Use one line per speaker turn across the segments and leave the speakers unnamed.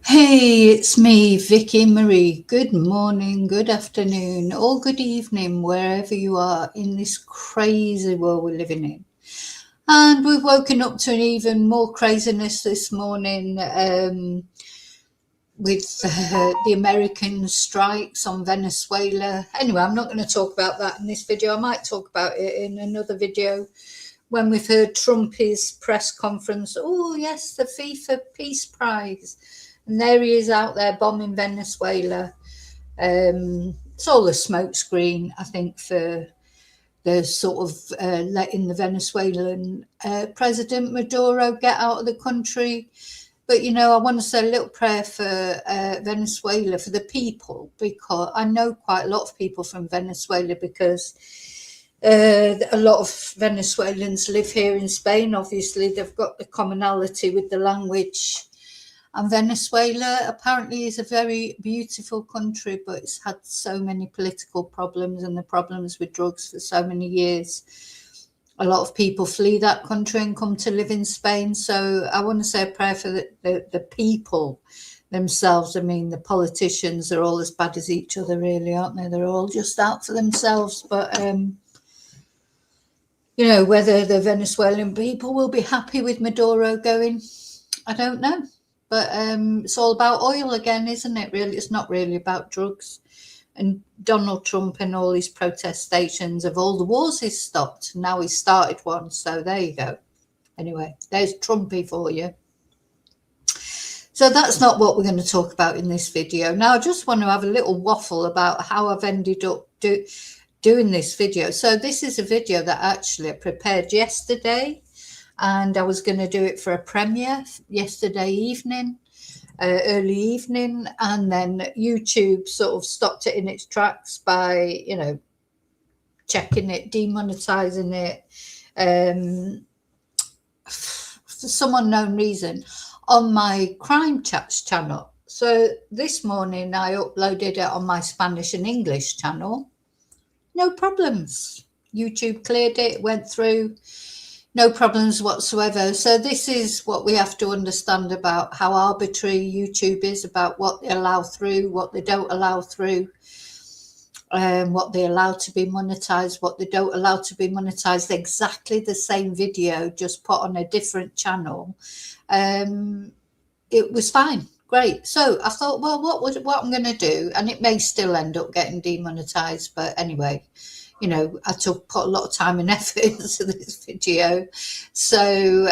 Hey, it's me, Vicky Marie. Good morning, good afternoon, or good evening, wherever you are in this crazy world we're living in. And we've woken up to an even more craziness this morning with the American strikes on Venezuela. Anyway, I'm not going to talk about that in this video. I might talk about it in another video when we've heard Trump's press conference. Oh, yes, the FIFA Peace Prize. And there he is out there bombing Venezuela. It's all a smokescreen, I think, for the sort of letting the Venezuelan President Maduro get out of the country. But, you know, I want to say a little prayer for Venezuela, for the people, because I know quite a lot of people from Venezuela because a lot of Venezuelans live here in Spain. Obviously, they've got the commonality with the language. And Venezuela apparently is a very beautiful country, but it's had so many political problems and the problems with drugs for so many years. A lot of people flee that country and come to live in Spain. So I want to say a prayer for the people themselves. I mean, the politicians are all as bad as each other, really, aren't they? They're all just out for themselves. But, you know, whether the Venezuelan people will be happy with Maduro going, I don't know. But it's all about oil again, isn't it? Really, it's not really about drugs. And Donald Trump and all his protestations of all the wars he's stopped. Now he's started one. So there you go. Anyway, there's Trumpy for you. So that's not what we're going to talk about in this video. Now, I just want to have a little waffle about how I've ended up doing this video. So this is a video that actually I prepared yesterday. And I was going to do it for a premiere yesterday evening, early evening. And then YouTube sort of stopped it in its tracks by, you know, checking it, demonetizing it for some unknown reason on my Crime Chats channel. So this morning I uploaded it on my Spanish and English channel. No problems. YouTube cleared it, went through. No problems whatsoever. So this is what we have to understand about how arbitrary YouTube is, about what they allow through, what they don't allow through, what they allow to be monetized, what they don't allow to be monetized. Exactly the same video, just put on a different channel. It was fine. Great. So I thought, well, what I'm going to do, and it may still end up getting demonetized, but anyway, you know, I put a lot of time and effort into this video. So,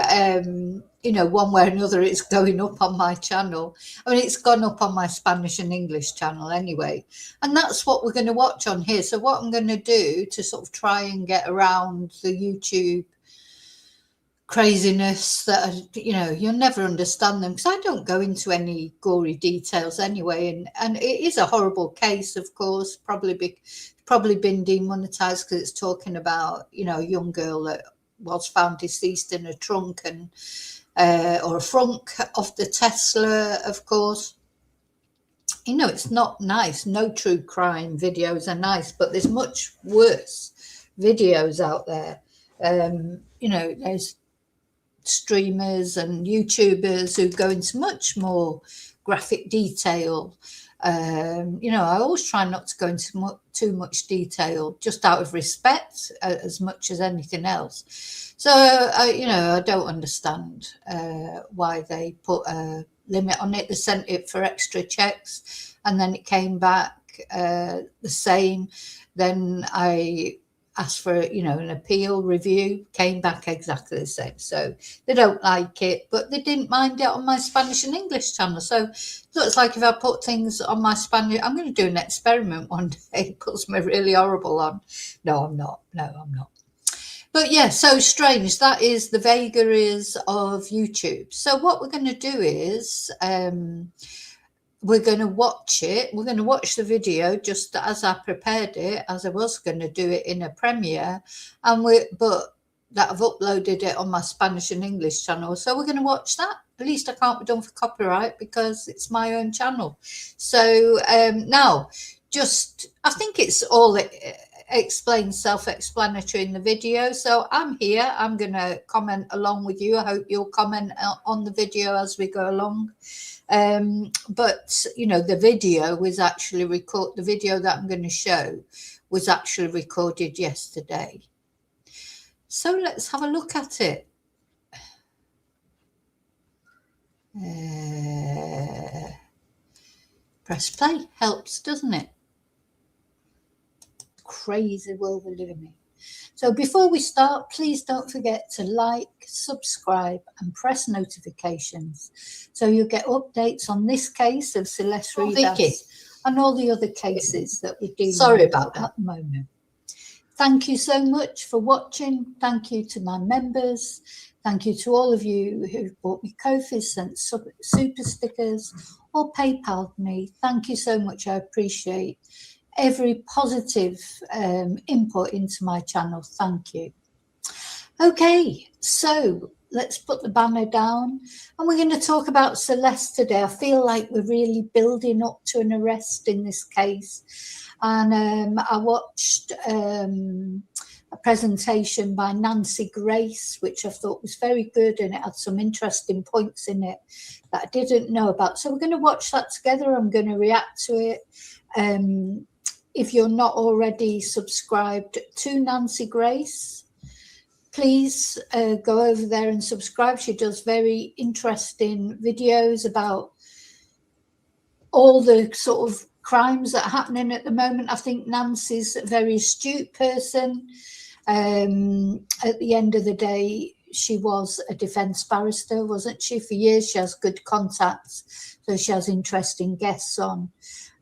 you know, one way or another, it's going up on my channel. I mean, it's gone up on my Spanish and English channel anyway. And that's what we're going to watch on here. So what I'm going to do to sort of try and get around the YouTube craziness that, you know, you'll never understand them, because I don't go into any gory details anyway. And it is a horrible case, of course, probably been demonetized because it's talking about, you know, a young girl that was found deceased in a trunk and or a frunk of the Tesla, of course. You know, it's not nice. No true crime videos are nice, but there's much worse videos out there. You know, there's streamers and YouTubers who go into much more graphic detail. You know, I always try not to go into too much detail, just out of respect as much as anything else. So, you know, I don't understand why they put a limit on it. They sent it for extra checks and then it came back the same. Then I asked for, you know, an appeal review, came back exactly the same. So they don't like it, but they didn't mind it on my Spanish and English channel. So it looks like if I put things on my Spanish, I'm going to do an experiment one day. It puts me really horrible on. No, I'm not. No, I'm not. But yeah, so strange. That is the vagaries of YouTube. So what we're going to do is we're going to watch it. We're going to watch the video just as I prepared it, as I was going to do it in a premiere, but that I've uploaded it on my Spanish and English channel. So we're going to watch that. At least I can't be done for copyright because it's my own channel. So now, just I think it's all explains self-explanatory in the video. So I'm here. I'm going to comment along with you. I hope you'll comment on the video as we go along. But, you know, the video was actually the video that I'm going to show was actually recorded yesterday. So let's have a look at it. Press play. Helps, doesn't it? Crazy world we're living in. So before we start, please don't forget to like, subscribe and press notifications so you'll get updates on this case of Celeste and all the other cases that we're dealing with at the moment. Thank you so much for watching. Thank you to my members. Thank you to all of you who've bought me Ko-Fi, sent super stickers or PayPal me. Thank you so much. I appreciate every positive input into my channel. Thank you. Okay, so let's put the banner down and we're going to talk about Celeste today. I feel like we're really building up to an arrest in this case. And I watched a presentation by Nancy Grace, which I thought was very good, and it had some interesting points in it that I didn't know about. So we're going to watch that together. I'm going to react to it. If you're not already subscribed to Nancy Grace, please go over there and subscribe. She does very interesting videos about all the sort of crimes that are happening at the moment. I think Nancy's a very astute person. At the end of the day, she was a defence barrister, wasn't she? For years, she has good contacts, so she has interesting guests on.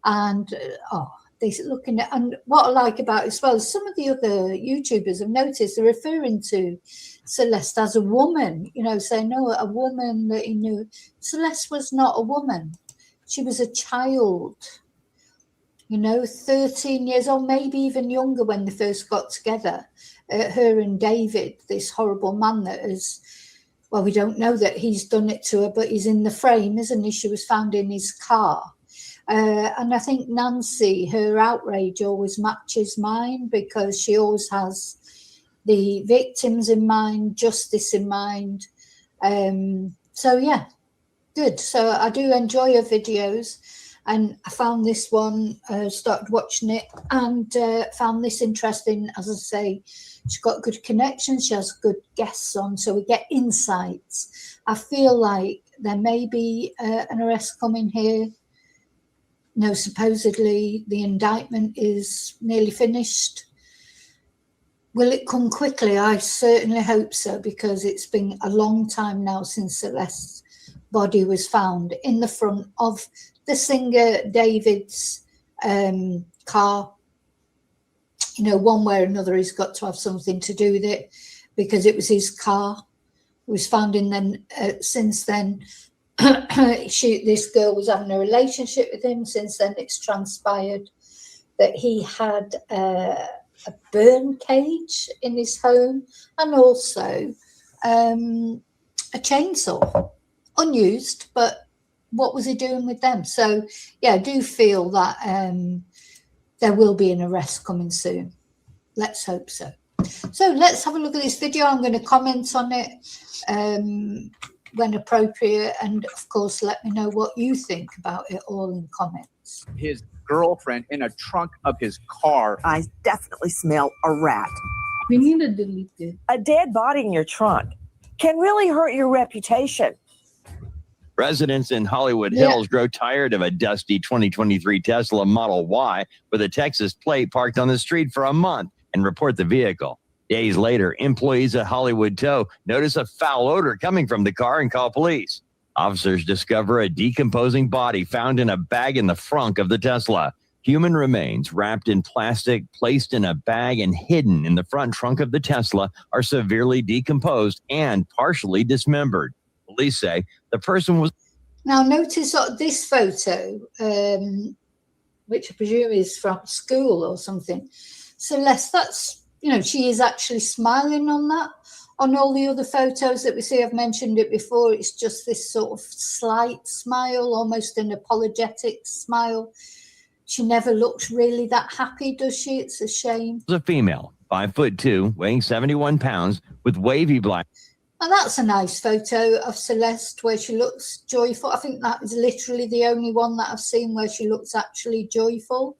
And looking at, and what I like about it as well, some of the other YouTubers have noticed they're referring to Celeste as a woman, you know, saying, no, a woman that he knew. Celeste was not a woman. She was a child, you know, 13 years old, maybe even younger when they first got together. Her and David, this horrible man that is, well, we don't know that he's done it to her, but he's in the frame, isn't he? She was found in his car. And I think Nancy, her outrage always matches mine because she always has the victims in mind, justice in mind. So, yeah, good. So I do enjoy her videos. And I found this one, started watching it and found this interesting. As I say, she's got good connections. She has good guests on, so we get insights. I feel like there may be an arrest coming here. No, supposedly the indictment is nearly finished. Will it come quickly? I certainly hope so, because it's been a long time now since Celeste's body was found in the front of the singer David's car. You know, one way or another, he's got to have something to do with it because it was his car. It was found in then. Since then, this girl was having a relationship with him. Since then, it's transpired that he had a burn cage in his home and also a chainsaw, unused, but what was he doing with them? So, yeah, I do feel that there will be an arrest coming soon. Let's hope so. So let's have a look at this video. I'm going to comment on it when appropriate. And, of course, let me know what you think about it all in comments.
His girlfriend in a trunk of his car.
I definitely smell a rat.
We need to delete it.
A dead body in your trunk can really hurt your reputation.
Residents in Hollywood Hills grow tired of a dusty 2023 Tesla Model Y with a Texas plate parked on the street for a month and report the vehicle. Days later, employees at Hollywood Tow notice a foul odor coming from the car and call police. Officers discover a decomposing body found in a bag in the frunk of the Tesla. Human remains wrapped in plastic, placed in a bag and hidden in the front trunk of the Tesla are severely decomposed and partially dismembered. Police say the person was...
Now, notice this photo, which I presume is from school or something. Celeste, that's, you know, she is actually smiling on that. On all the other photos that we see, I've mentioned it before, it's just this sort of slight smile, almost an apologetic smile. she never looks really that happy, does she? It's a shame.
A female, 5'2", weighing 71 pounds, with wavy black.
And that's a nice photo of Celeste where she looks joyful. I think that is literally the only one that I've seen where she looks actually joyful.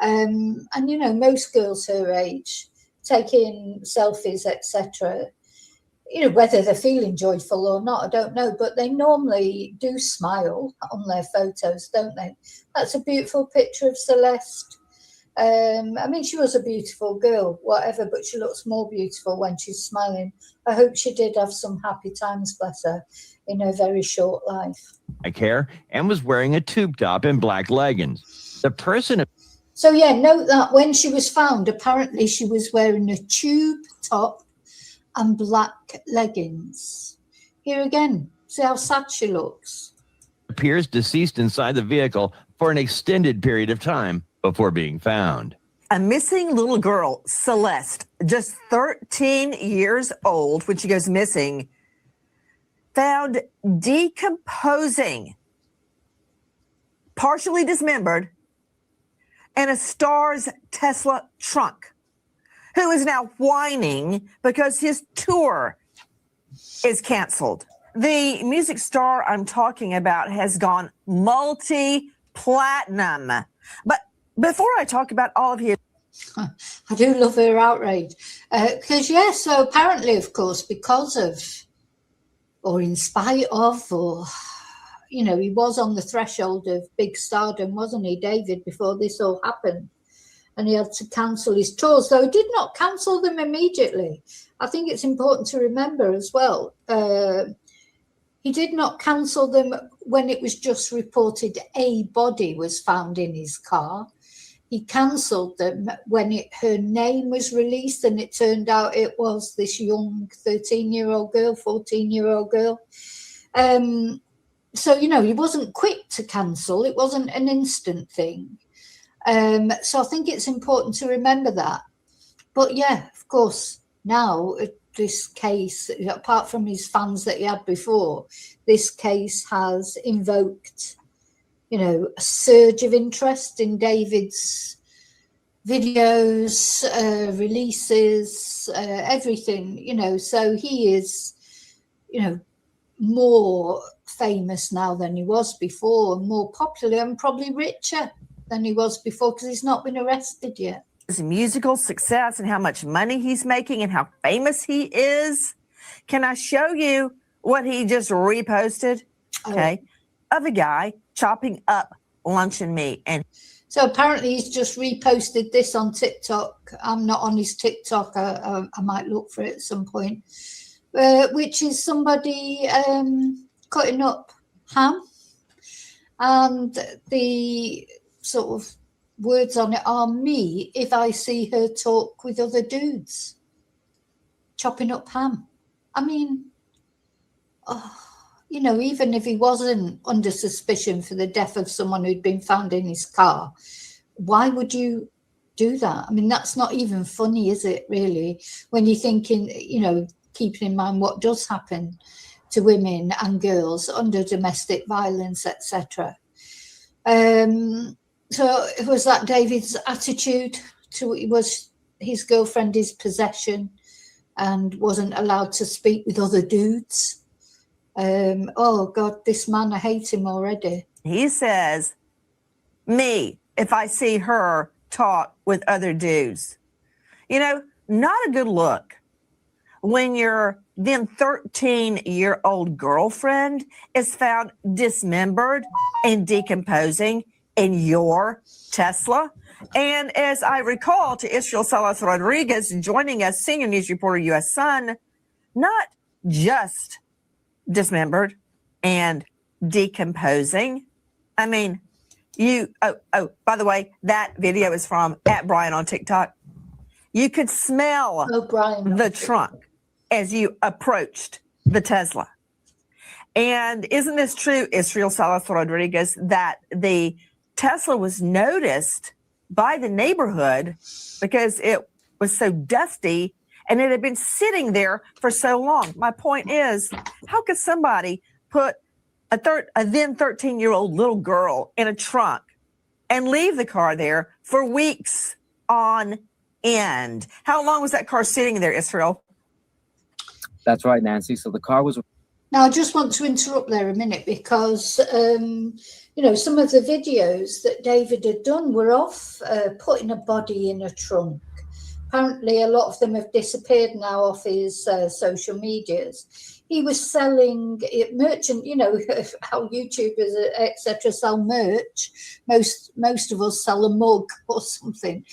And, you know, most girls her age taking selfies, etc., you know, whether they're feeling joyful or not, I don't know, but they normally do smile on their photos, don't they? That's a beautiful picture of Celeste. I mean, she was a beautiful girl, whatever, but she looks more beautiful when she's smiling. I hope she did have some happy times, bless her, in her very short life.
Black hair and was wearing a tube top and black leggings. The person.
So, yeah, note that when she was found, apparently she was wearing a tube top and black leggings. Here again, see how sad she looks.
Appears deceased inside the vehicle for an extended period of time before being found.
A missing little girl, Celeste, just 13 years old when she goes missing, found decomposing, partially dismembered, in a Star's Tesla trunk, who is now whining because his tour is canceled. The music star I'm talking about has gone multi-platinum. But before I talk about all of his...
I do love her outrage. Because, yeah, so apparently, of course, because of, or in spite of, or, you know, he was on the threshold of big stardom, wasn't he, David, before this all happened? And he had to cancel his tours, though he did not cancel them immediately. I think it's important to remember as well. He did not cancel them when it was just reported a body was found in his car. He cancelled them when her name was released, and it turned out it was this young 13-year-old girl, 14-year-old girl. So, you know, he wasn't quick to cancel. It wasn't an instant thing. So I think it's important to remember that. But yeah, of course, now this case, apart from his fans that he had before, this case has invoked, you know, a surge of interest in David's videos, releases, everything, you know. So he is, you know, more famous now than he was before, more popular and probably richer than he was before because he's not been arrested yet.
His musical success and how much money he's making and how famous he is. Can I show you what he just reposted? Okay. Of a guy chopping up luncheon meat. And
so apparently he's just reposted this on TikTok. I'm not on his TikTok. I might look for it at some point. Which is somebody cutting up ham. And the sort of words on it are me if I see her talk with other dudes. Chopping up ham. I mean, you know, even if he wasn't under suspicion for the death of someone who'd been found in his car, why would you do that? I mean, that's not even funny, is it, really? When you're thinking, you know, keeping in mind what does happen to women and girls under domestic violence, etc. So it was that David's attitude to it was his girlfriend, his possession, and wasn't allowed to speak with other dudes. Oh God, this man, I hate him already.
he says, me, if I see her talk with other dudes. You know, not a good look when your then 13-year-old girlfriend is found dismembered and decomposing in your Tesla. And as I recall, to Israel Salas Rodriguez joining us, senior news reporter, U.S. Sun, not just dismembered and decomposing. I mean, by the way, that video is from @Brian on TikTok. You could smell the trunk as you approached the Tesla. And isn't this true, Israel Salas Rodriguez, that the Tesla was noticed by the neighborhood because it was so dusty and it had been sitting there for so long? My point is, how could somebody put a then 13-year-old little girl in a trunk and leave the car there for weeks on end. How long was that car sitting there, Israel?
That's right, Nancy. So the car was.
Now, I just want to interrupt there a minute because, some of the videos that David had done were of putting a body in a trunk. Apparently, a lot of them have disappeared now off his social medias. He was selling merchant, how YouTubers, etc., sell merch. Most of us sell a mug or something.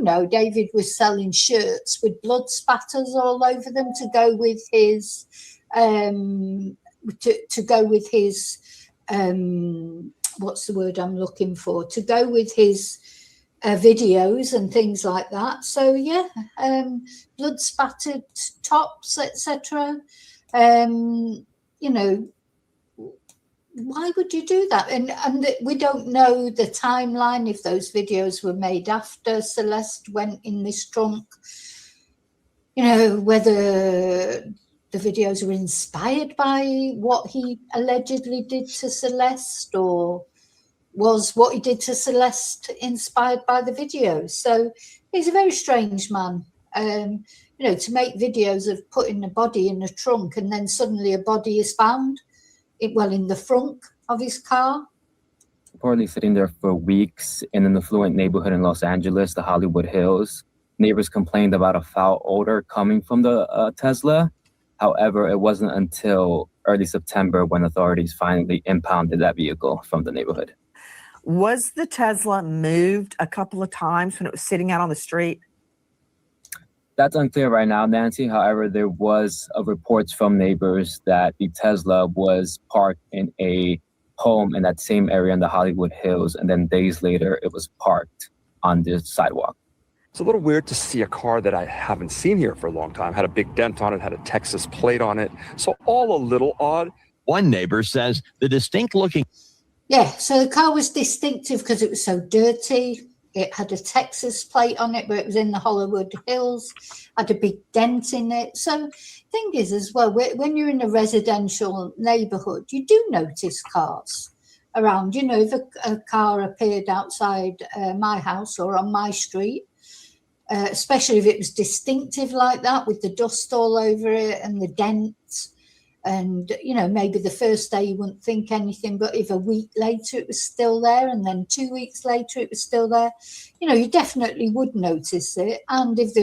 No, David was selling shirts with blood spatters all over them to go with his what's the word I'm looking for? To go with his videos and things like that. So yeah, blood spattered tops, etc. Why would you do that? And we don't know the timeline, if those videos were made after Celeste went in this trunk, whether the videos were inspired by what he allegedly did to Celeste, or was what he did to Celeste inspired by the videos. So he's a very strange man. To make videos of putting a body in a trunk and then suddenly a body is found in the front of his car.
Reportedly sitting there for weeks in an affluent neighborhood in Los Angeles, the Hollywood Hills. Neighbors complained about a foul odor coming from the Tesla. However, it wasn't until early September when authorities finally impounded that vehicle from the neighborhood.
Was the Tesla moved a couple of times when it was sitting out on the street?
That's unclear right now, Nancy. However, there was reports from neighbors that the Tesla was parked in a home in that same area in the Hollywood Hills, and then days later, it was parked on the sidewalk.
It's a little weird to see a car that I haven't seen here for a long time. Had a big dent on it, had a Texas plate on it. So all a little odd.
One neighbor says the distinct looking.
Yeah, so the car was distinctive because it was so dirty. It had a Texas plate on it, but it was in the Hollywood Hills, had a big dent in it. So thing is as well, when you're in a residential neighborhood, you do notice cars around. If a car appeared outside my house or on my street, especially if it was distinctive like that with the dust all over it and the dents. And, maybe the first day you wouldn't think anything, but if a week later it was still there and then 2 weeks later it was still there, you definitely would notice it. And if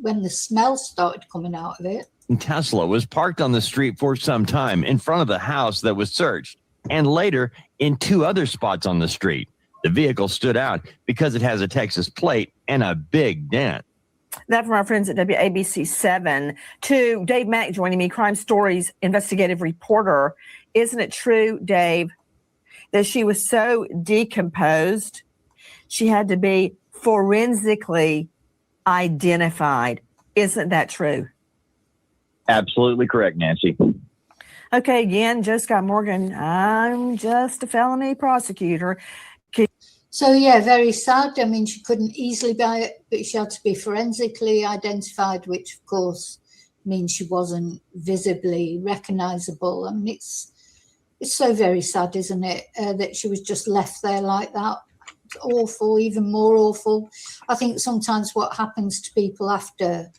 when the smell started coming out of it.
Tesla was parked on the street for some time in front of the house that was searched, and later in two other spots on the street. The vehicle stood out because it has a Texas plate and a big dent.
That from our friends at WABC7. To Dave Mack joining me, Crime Stories investigative reporter. Isn't it true, Dave, that she was so decomposed, she had to be forensically identified? Isn't that true?
Absolutely correct, Nancy.
Okay, again, Joe Scott Morgan, I'm just a felony prosecutor.
So, yeah, very sad. I mean, she couldn't easily buy it, but she had to be forensically identified, which, of course, means she wasn't visibly recognizable. I mean, it's so very sad, isn't it, that she was just left there like that. It's awful, even more awful. I think sometimes what happens to people after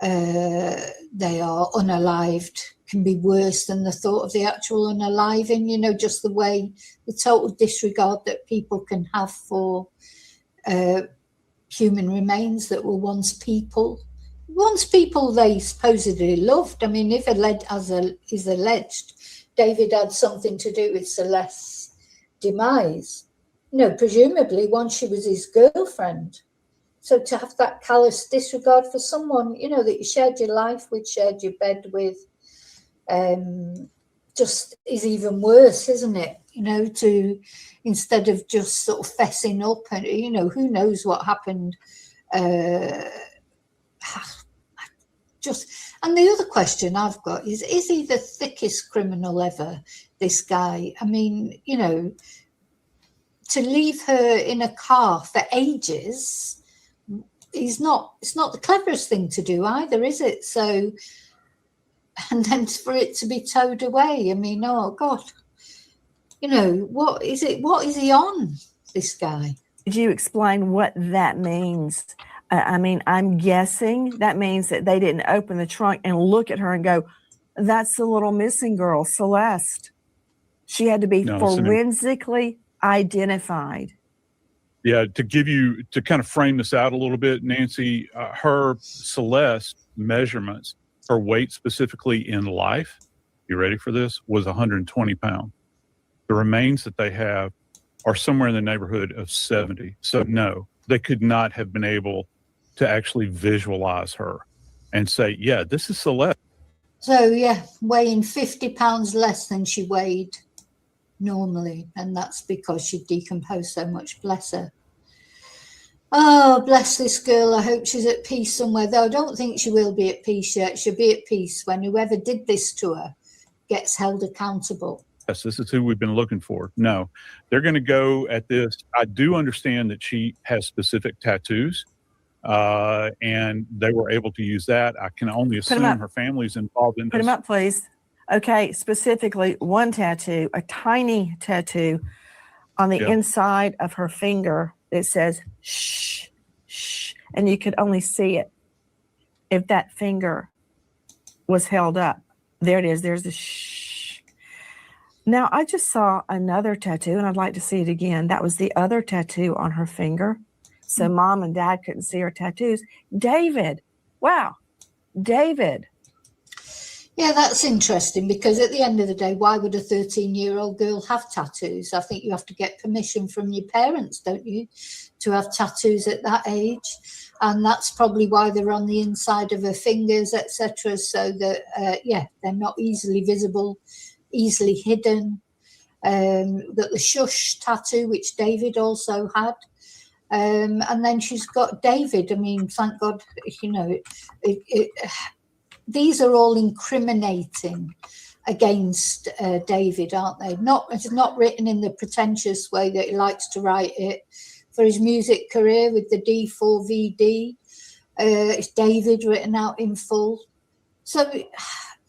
they are unalived can be worse than the thought of the actual unaliving, just the way, the total disregard that people can have for human remains that were once people they supposedly loved. I mean, if is alleged, David had something to do with Celeste's demise, presumably once she was his girlfriend. So to have that callous disregard for someone, that you shared your life with, shared your bed with, just is even worse, isn't it? To instead of just sort of fessing up and, who knows what happened. And the other question I've got is he the thickest criminal ever, this guy? I mean, to leave her in a car for ages, it's not the cleverest thing to do either, is it? So, and then for it to be towed away, I mean, oh God, You know, what is it? What is he on, this guy?
Could you explain what that means? I mean, I'm guessing that means that they didn't open the trunk and look at her and go, that's the little missing girl, Celeste. She had to be forensically identified.
Yeah, to kind of frame this out a little bit, Nancy, her Celeste measurements, her weight specifically in life, you ready for this, was 120 pounds. The remains that they have are somewhere in the neighborhood of 70. So no, they could not have been able to actually visualize her and say, yeah, this is Celeste.
So yeah, weighing 50 pounds less than she weighed normally, and that's because she decomposed so much. Bless her. Oh, bless this girl. I hope she's at peace somewhere, though I don't think she will be at peace yet. She'll be at peace when whoever did this to her gets held accountable.
Yes, this is who we've been looking for. No, they're going to go at this. I do understand that she has specific tattoos, and they were able to use that. I can only assume her family's involved in this.
Put them up, please. Okay, specifically one tattoo, a tiny tattoo on the inside of her finger that says shh, shh, and you could only see it if that finger was held up. There it is. There's the shh. Now, I just saw another tattoo, and I'd like to see it again. That was the other tattoo on her finger. So Mom and Dad couldn't see her tattoos. David. Wow. David.
Yeah, that's interesting, because at the end of the day, why would a 13-year-old girl have tattoos? I think you have to get permission from your parents, don't you, to have tattoos at that age? And that's probably why they're on the inside of her fingers, etc., so that, they're not easily visible, easily hidden. That the shush tattoo, which David also had. And then she's got David. I mean, thank God, you know, these are all incriminating against David, aren't they? It's not written in the pretentious way that he likes to write it. For his music career with the D4VD, it's David written out in full. So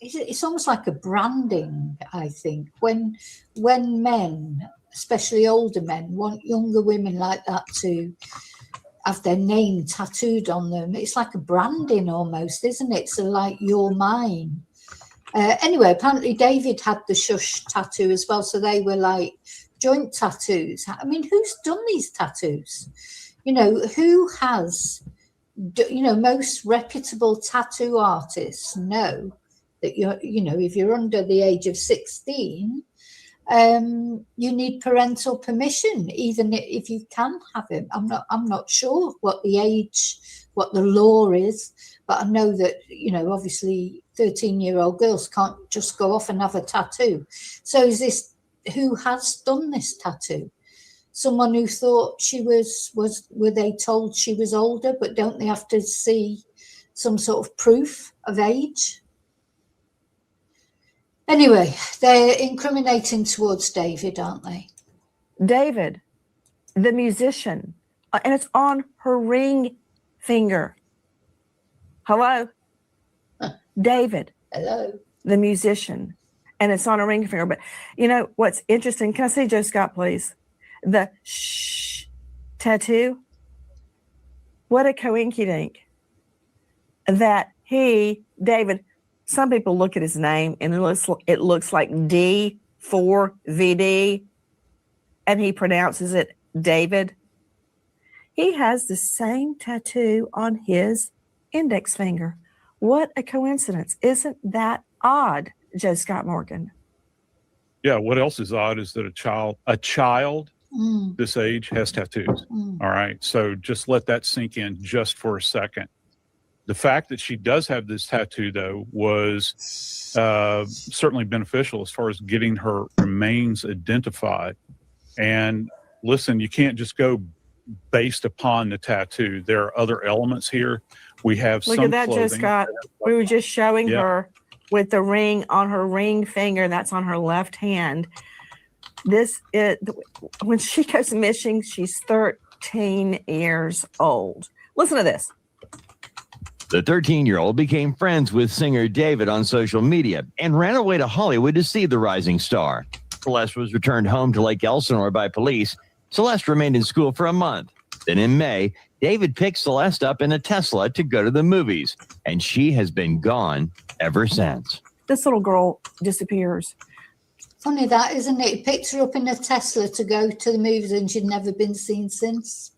it's almost like a branding, I think. When men, especially older men, want younger women like that to have their name tattooed on them, it's like a branding almost, isn't it? So like, you're mine. Anyway, apparently David had the shush tattoo as well, so they were like joint tattoos. I mean, who's done these tattoos? You know, who has, you know, most reputable tattoo artists know that if you're under the age of 16, you need parental permission, even if you can have him. I'm not sure what the age, what the law is, but I know that, you know, obviously 13-year-old girls can't just go off and have a tattoo. So is this, who has done this tattoo? Someone who thought she were they told she was older, but don't they have to see some sort of proof of age? Anyway, they're incriminating towards David, aren't they?
David, the musician, and it's on her ring finger. Hello? David.
Hello.
The musician, and it's on her ring finger. But you know what's interesting? Can I see Joe Scott, please? The shh tattoo. What a coinkydink that David, some people look at his name and it looks like D4VD, and he pronounces it David. He has the same tattoo on his index finger. What a coincidence. Isn't that odd, Joe Scott Morgan?
Yeah, what else is odd is that a child this age has tattoos. All right, so just let that sink in just for a second. The fact that she does have this tattoo, though, was certainly beneficial as far as getting her remains identified. And listen, you can't just go based upon the tattoo. There are other elements here. We have
Look at that, Joe Scott. We were just showing her with the ring on her ring finger. That's on her left hand. When she goes missing, she's 13 years old. Listen to this.
The 13-year-old became friends with singer David on social media and ran away to Hollywood to see the rising star. Celeste was returned home to Lake Elsinore by police, Celeste remained in school for a month. Then in May, David picked Celeste up in a Tesla to go to the movies, and she has been gone ever since.
This little girl disappears.
Funny that, isn't it? He picked her up in a Tesla to go to the movies and she'd never been seen since.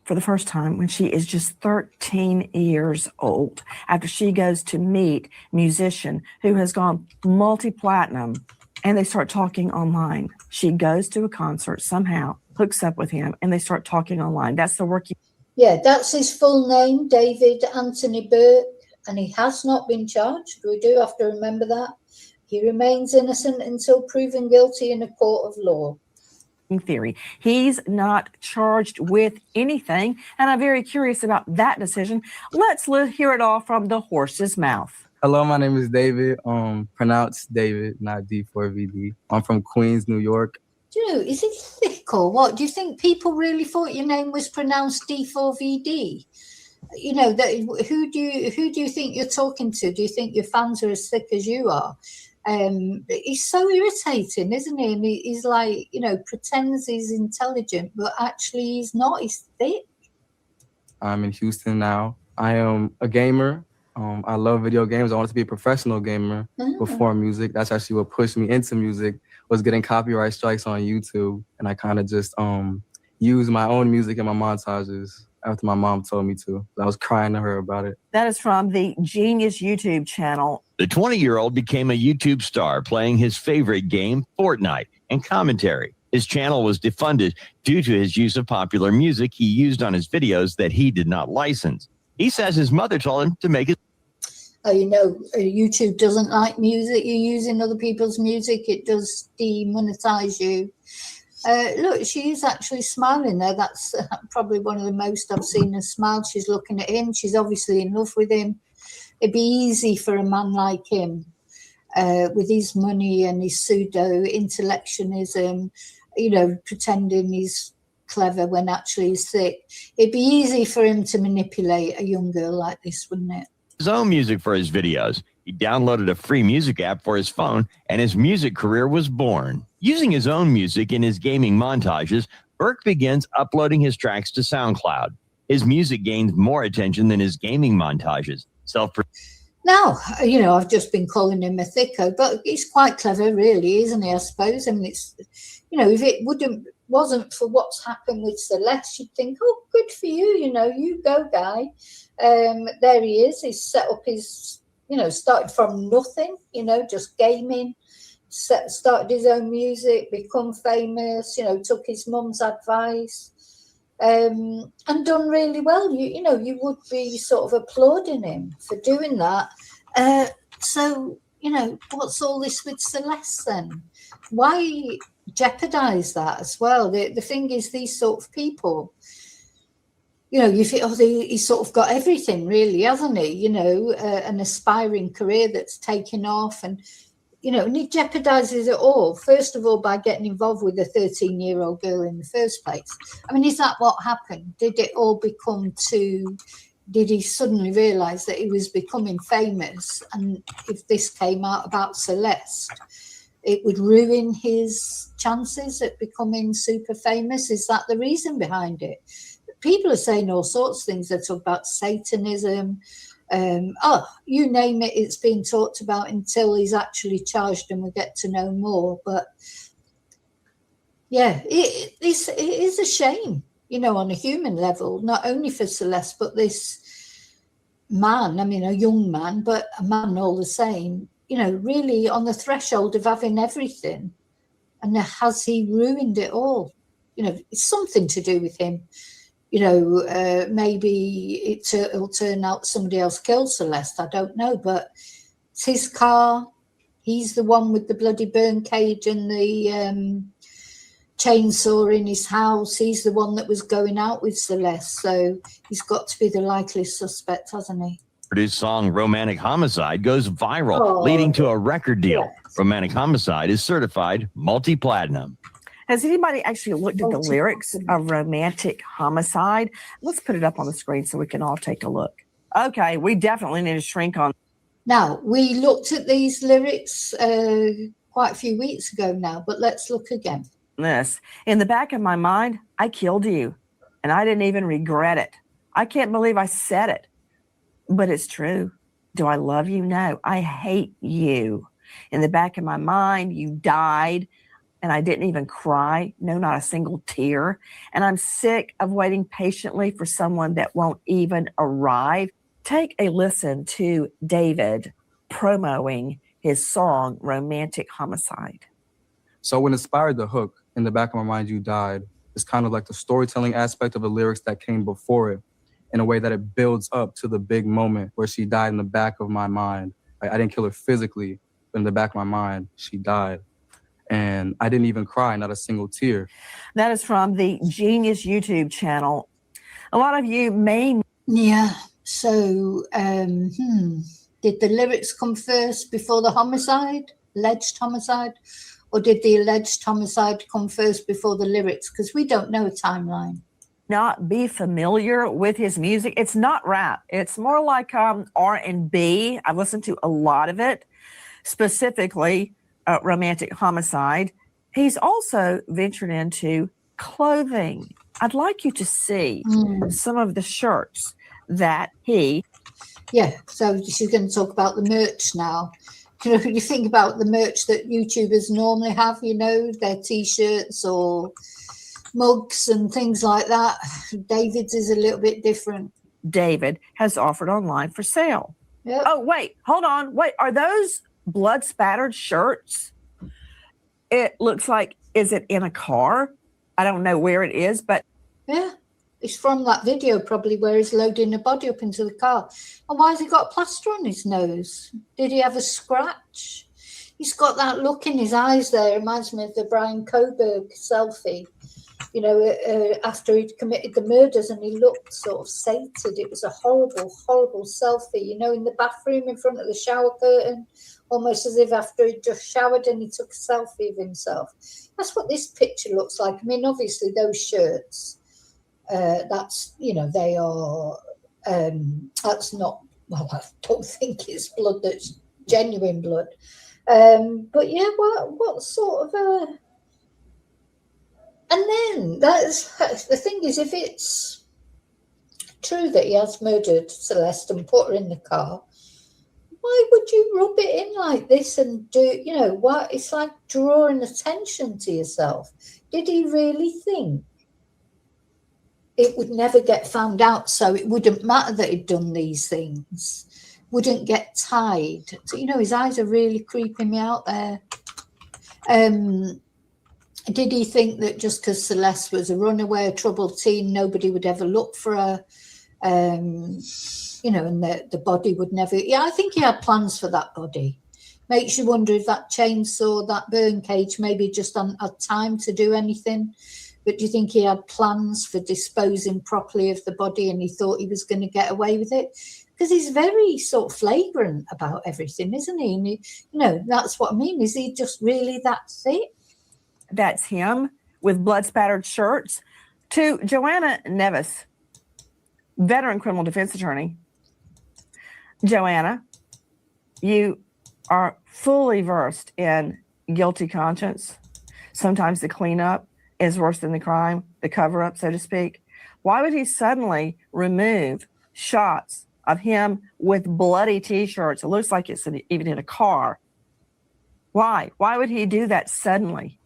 For the first time when she is just 13 years old, after she goes to meet a musician who has gone multi-platinum, and they start talking online. She goes to a concert, somehow hooks up with him, and they start talking online. That's the work.
Yeah, that's his full name, David Anthony Burke, and he has not been charged. We do have to remember that. He remains innocent until proven guilty in a court of law.
Theory. He's not charged with anything, and I'm very curious about that decision. Let's hear it all from the horse's mouth.
Hello, my name is David. Pronounced David, not D4VD. I'm from Queens, New York.
Do you know, is it thick or what? Do you think people really thought your name was pronounced D4VD? You know, who do you think you're talking to? Do you think your fans are as thick as you are? He's so irritating, isn't he? And he's like, you know, pretends he's intelligent, but actually he's not. He's thick.
I'm in Houston now. I am a gamer. I love video games. I wanted to be a professional gamer before music. That's actually what pushed me into music, was getting copyright strikes on YouTube. And I kind of just used my own music in my montages after my mom told me to. I was crying to her about it.
That is from the Genius YouTube channel.
The 20-year-old became a YouTube star playing his favorite game, Fortnite, and commentary. His channel was defunded due to his use of popular music he used on his videos that he did not license. He says his mother told him to make it.
You know, YouTube doesn't like music. You're using other people's music. It does demonetize you. Look, she is actually smiling there. That's probably one of the most I've seen her smile. She's looking at him. She's obviously in love with him. It'd be easy for a man like him, with his money and his pseudo-intellectualism, you know, pretending he's clever when actually he's thick. It'd be easy for him to manipulate a young girl like this, wouldn't it?
His own music for his videos. He downloaded a free music app for his phone, and his music career was born. Using his own music in his gaming montages, Burke begins uploading his tracks to SoundCloud. His music gains more attention than his gaming montages.
Now, you know, I've just been calling him a thicko, but he's quite clever, really, isn't he, I suppose? I mean, it's, you know, if it wasn't for what's happened with Celeste, you'd think, oh, good for you, you know, you go, guy. There he is. He's set up his, you know, started from nothing, you know, just gaming, started his own music, become famous, you know, took his mum's advice, and done really well. You know, you would be sort of applauding him for doing that. So, you know, what's all this with Celeste then? Why jeopardize that as well? The thing is, these sort of people, you know, you feel, oh, he's sort of got everything, really, hasn't he? You know, an aspiring career that's taken off, and, you know, and he jeopardizes it all. First of all, by getting involved with a 13-year-old girl in the first place. I mean, is that what happened? Did it all become did he suddenly realize that he was becoming famous? And if this came out about Celeste, it would ruin his chances at becoming super famous? Is that the reason behind it? People are saying all sorts of things. They talk about Satanism. You name it, it's being talked about until he's actually charged and we get to know more. But yeah, it is a shame, you know, on a human level, not only for Celeste, but this man, I mean, a young man, but a man all the same, you know, really on the threshold of having everything. And has he ruined it all? You know, it's something to do with him. You know, maybe it'll turn out somebody else killed Celeste. I don't know, but it's his car. He's the one with the bloody burn cage and the chainsaw in his house. He's the one that was going out with Celeste. So he's got to be the likely suspect, hasn't he?
Produced song Romantic Homicide goes viral, leading to a record deal. Yes. Romantic Homicide is certified multi-platinum.
Has anybody actually looked at the lyrics of Romantic Homicide? Let's put it up on the screen so we can all take a look. Okay, we definitely need to shrink on.
Now, we looked at these lyrics quite quite a few weeks ago now, but let's look again.
This in the back of my mind, I killed you and I didn't even regret it. I can't believe I said it, but it's true. Do I love you? No, I hate you. In the back of my mind, you died and I didn't even cry. No, not a single tear. And I'm sick of waiting patiently for someone that won't even arrive. Take a listen to David promoting his song, Romantic Homicide.
So what inspired the hook, In the Back of My Mind You Died, is kind of like the storytelling aspect of the lyrics that came before it, in a way that it builds up to the big moment where she died in the back of my mind. Like, I didn't kill her physically, but in the back of my mind, she died. And I didn't even cry, not a single tear.
That is from the Genius YouTube channel. A lot of you may...
Yeah, so did the lyrics come first before the homicide, alleged homicide? Or did the alleged homicide come first before the lyrics? Because we don't know a timeline.
Not be familiar with his music. It's not rap. It's more like R&B. I've listened to a lot of it, specifically Romantic Homicide. He's also ventured into clothing. I'd like you to see some of the shirts that he...
Yeah, so she's going to talk about the merch now. You know, you think about the merch that YouTubers normally have, you know, their T-shirts or mugs and things like that. David's is a little bit different.
David has offered online for sale.
Yep.
Oh, wait, hold on. Wait, are those blood spattered shirts? It looks like, is it in a car? I don't know where it is, but...
Yeah, it's from that video probably where he's loading the body up into the car. And why has he got plaster on his nose? Did he have a scratch? He's got that look in his eyes there. It reminds me of the Brian Coburg selfie, you know, after he'd committed the murders, and he looked sort of sated. It was a horrible, horrible selfie, you know, in the bathroom in front of the shower curtain, almost as if after he'd just showered and he took a selfie of himself. That's what this picture looks like. I mean, obviously those shirts, that's, you know, they are, that's not, well, I don't think it's blood that's genuine blood. But yeah, what sort of a... And then that's the thing is, if it's true that he has murdered Celeste and put her in the car, why would you rub it in like this and do, you know, what? It's like drawing attention to yourself. Did he really think it would never get found out, so it wouldn't matter that he'd done these things? Wouldn't get tied. So, you know, his eyes are really creeping me out there. Did he think that just because Celeste was a runaway, a troubled teen, nobody would ever look for her? You know, and the body would never... Yeah, I think he had plans for that body. Makes you wonder if that chainsaw, that burn cage, maybe just hadn't had time to do anything. But do you think he had plans for disposing properly of the body and he thought he was going to get away with it? Because he's very sort of flagrant about everything, isn't he? And he, you know, that's what I mean. Is he just really that thick?
That's him with blood-spattered shirts. To Joanna Nevis, veteran criminal defense attorney. Joanna, you are fully versed in guilty conscience. Sometimes the cleanup is worse than the crime, the cover-up, so to speak. Why would he suddenly remove shots of him with bloody T-shirts? It looks like it's even in a car. Why? Why would he do that suddenly?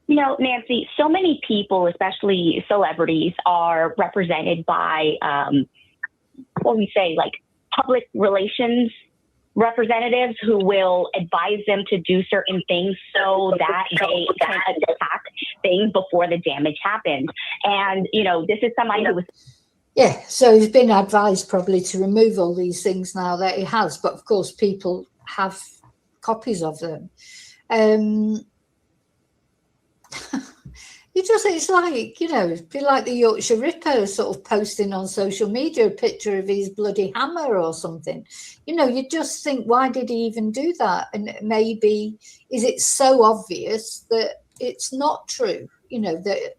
You know, Nancy, so many people, especially celebrities, are represented by, what we say, like public relations representatives who will advise them to do certain things so that they can attack things before the damage happens. And, you know, this is somebody who was...
Yeah, so he's been advised probably to remove all these things now that he has, but of course people have copies of them. It's like, you know, it'd be like the Yorkshire Ripper sort of posting on social media a picture of his bloody hammer or something. You know, you just think, why did he even do that? And maybe, is it so obvious that it's not true? You know, that,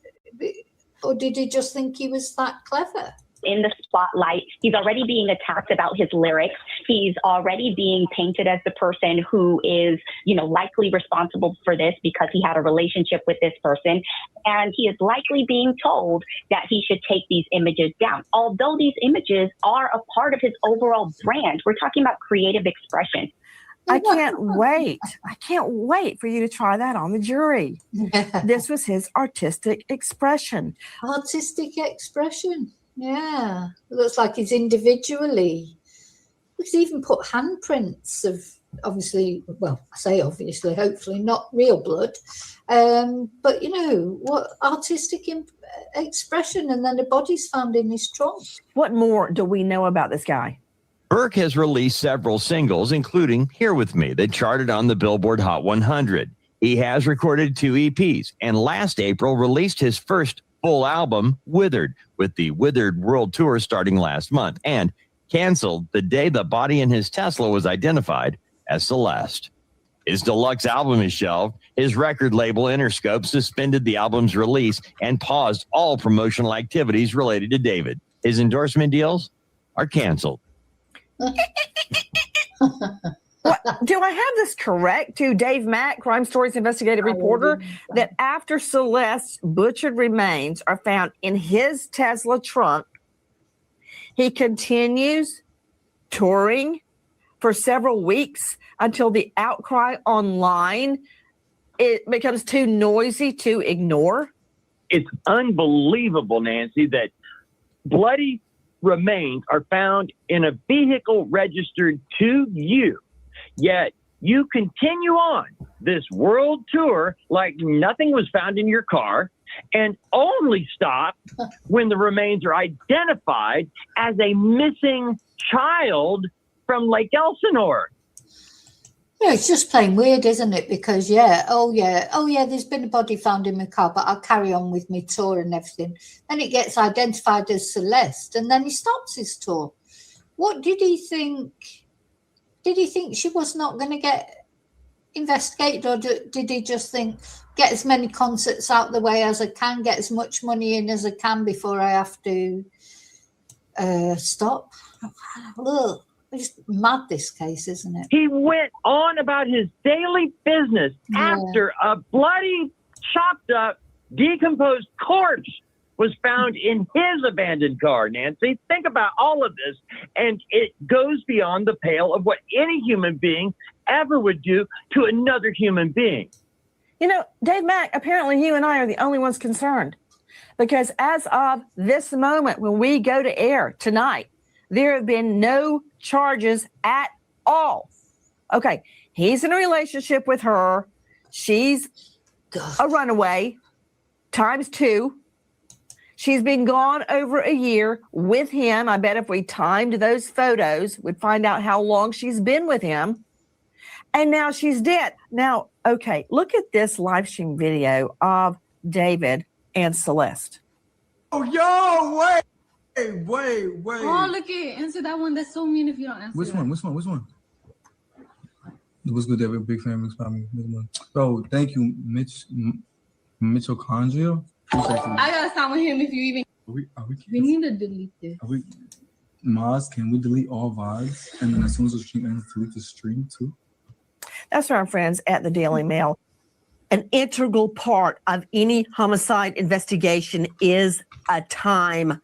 or did he just think he was that clever?
in the spotlight. He's already being attacked about his lyrics. He's already being painted as the person who is, likely responsible for this because he had a relationship with this person. And he is likely being told that he should take these images down. Although these images are a part of his overall brand, we're talking about creative expression.
I can't wait. I can't wait for you to try that on the jury. This was his artistic expression.
Artistic expression. Yeah. It looks like he's individually. He's even put handprints of, obviously, well, I say obviously, hopefully not real blood. But, what artistic expression, and then the body's found in his trunk. What
more do we know about this guy?
Burke has released several singles, including Here With Me, that charted on the Billboard Hot 100. He has recorded 2 EPs, and last April released his first full album, Withered, with the Withered World Tour starting last month, and canceled the day the body in his Tesla was identified as Celeste. His deluxe album is shelved. His record label, Interscope, suspended the album's release and paused all promotional activities related to David. His endorsement deals are canceled.
Do I have this correct, to Dave Mack, Crime Stories investigative reporter, that after Celeste's butchered remains are found in his Tesla trunk, he continues touring for several weeks until the outcry online it becomes too noisy to ignore?
It's unbelievable, Nancy, that bloody remains are found in a vehicle registered to you, yet you continue on this world tour like nothing was found in your car, and only stop when the remains are identified as a missing child from Lake Elsinore.
Yeah, it's just plain weird, isn't it? Because there's been a body found in my car, but I'll carry on with my tour and everything. Then it gets identified as Celeste, and then he stops his tour. What did he think? Did he think she was not going to get investigated, or did he just think, get as many concerts out the way as I can, get as much money in as I can before I have to stop? Look. It's mad, this case, isn't it?
He went on about his daily business after a bloody, chopped up, decomposed corpse was found in his abandoned car, Nancy. Think about all of this, and it goes beyond the pale of what any human being ever would do to another human being.
Dave Mack, apparently you and I are the only ones concerned, because as of this moment, when we go to air tonight, there have been no charges at all. Okay, he's in a relationship with her. She's a runaway, times 2. She's been gone over a year with him. I bet if we timed those photos, we'd find out how long she's been with him. And now she's dead. Now, okay, look at this live stream video of David and Celeste.
Oh, yo, wait. Wait.
Oh, look at answer that one. That's so mean if you don't answer.
Which one? What's good, David? Big fan, mixed family. Bro, thank you, Mitochondria.
I gotta stop with him if you even. We need to delete this.
Maz, can we delete all vibes? And then as soon as the stream ends, delete the stream too?
That's our friends at the Daily Mail. An integral part of any homicide investigation is a timeline.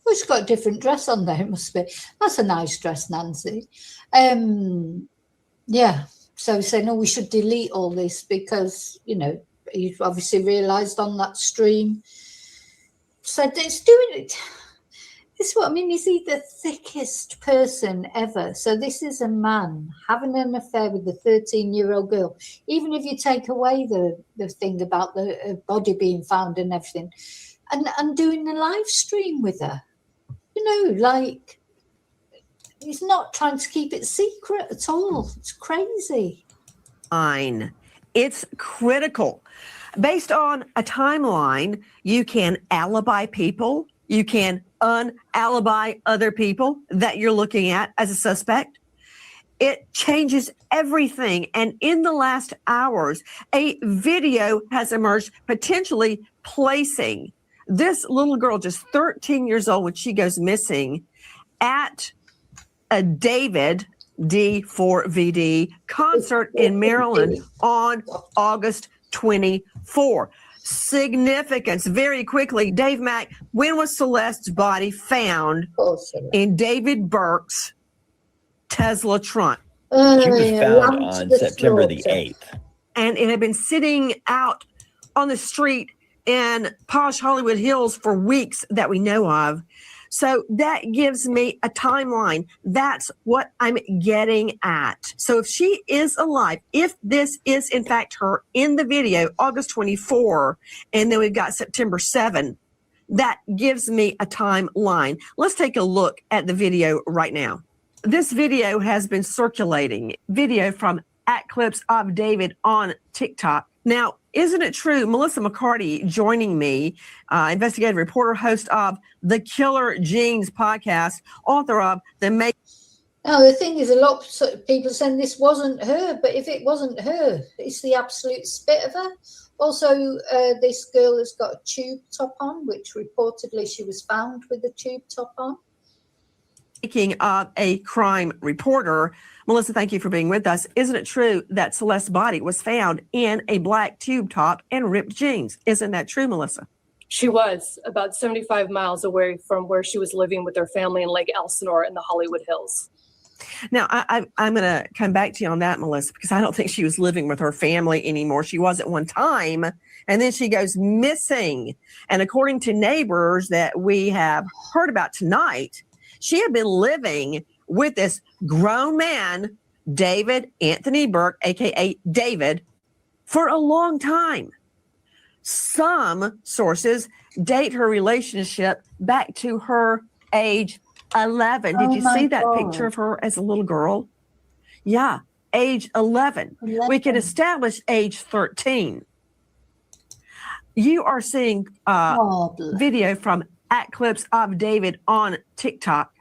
She's got a different dress on there, it must be. That's a nice dress, Nancy. So saying, we should delete all this because, you've obviously realised on that stream. So it's doing it. This is what I mean. Is he the thickest person ever? So this is a man having an affair with a 13-year-old girl. Even if you take away the thing about the body being found and everything, and doing a live stream with her. He's not trying to keep it secret at all. It's crazy.
Fine. It's critical. Based on a timeline, you can alibi people. You can unalibi other people that you're looking at as a suspect. It changes everything. And in the last hours, a video has emerged potentially placing
This little girl, just 13 years old, when she goes missing at a David D4VD concert in Maryland on August 24. Significance. Very quickly, Dave Mack, when was Celeste's body found in David Burke's Tesla trunk?
She was found on September the 8th.
And it had been sitting out on the street in posh Hollywood Hills for weeks that we know of. So that gives me a timeline. That's what I'm getting at. So if she is alive, if this is in fact her in the video, August 24, and then we've got September 7, that gives me a timeline. Let's take a look at the video right now. This video has been circulating, video from @Clips of David on TikTok. Now, isn't it true? Melissa McCarty joining me, investigative reporter, host of the Killer Genes podcast, author of the Make.
Now, the thing is, a lot of people saying this wasn't her, but if it wasn't her, it's the absolute spit of her. Also, this girl has got a tube top on, which reportedly she was found with a tube top on.
Speaking of a crime reporter, Melissa, thank you for being with us. Isn't it true that Celeste's body was found in a black tube top and ripped jeans? Isn't that true, Melissa?
She was about 75 miles away from where she was living with her family in Lake Elsinore in the Hollywood Hills.
Now, I'm going to come back to you on that, Melissa, because I don't think she was living with her family anymore. She was at one time, and then she goes missing. And according to neighbors that we have heard about tonight, she had been living with this grown man, David Anthony Burke, a.k.a. David, for a long time. Some sources date her relationship back to her age 11. Did you see that picture of her as a little girl? Yeah, age 11. We can establish age 13. You are seeing video from @Clips of David on TikTok.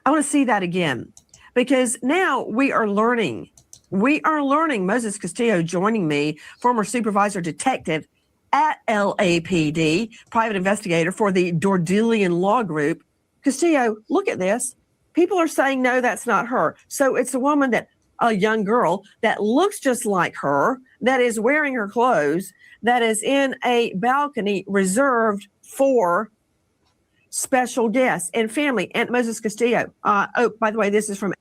I want to see that again, because now we are learning. Moses Castillo joining me, former supervisor detective at LAPD, private investigator for the Dordillion Law Group. Castillo, look at this. People are saying, no, that's not her. So it's a young girl that looks just like her, that is wearing her clothes, that is in a balcony reserved for special guests and family. And Moses Castillo. Oh, by the way, this is from.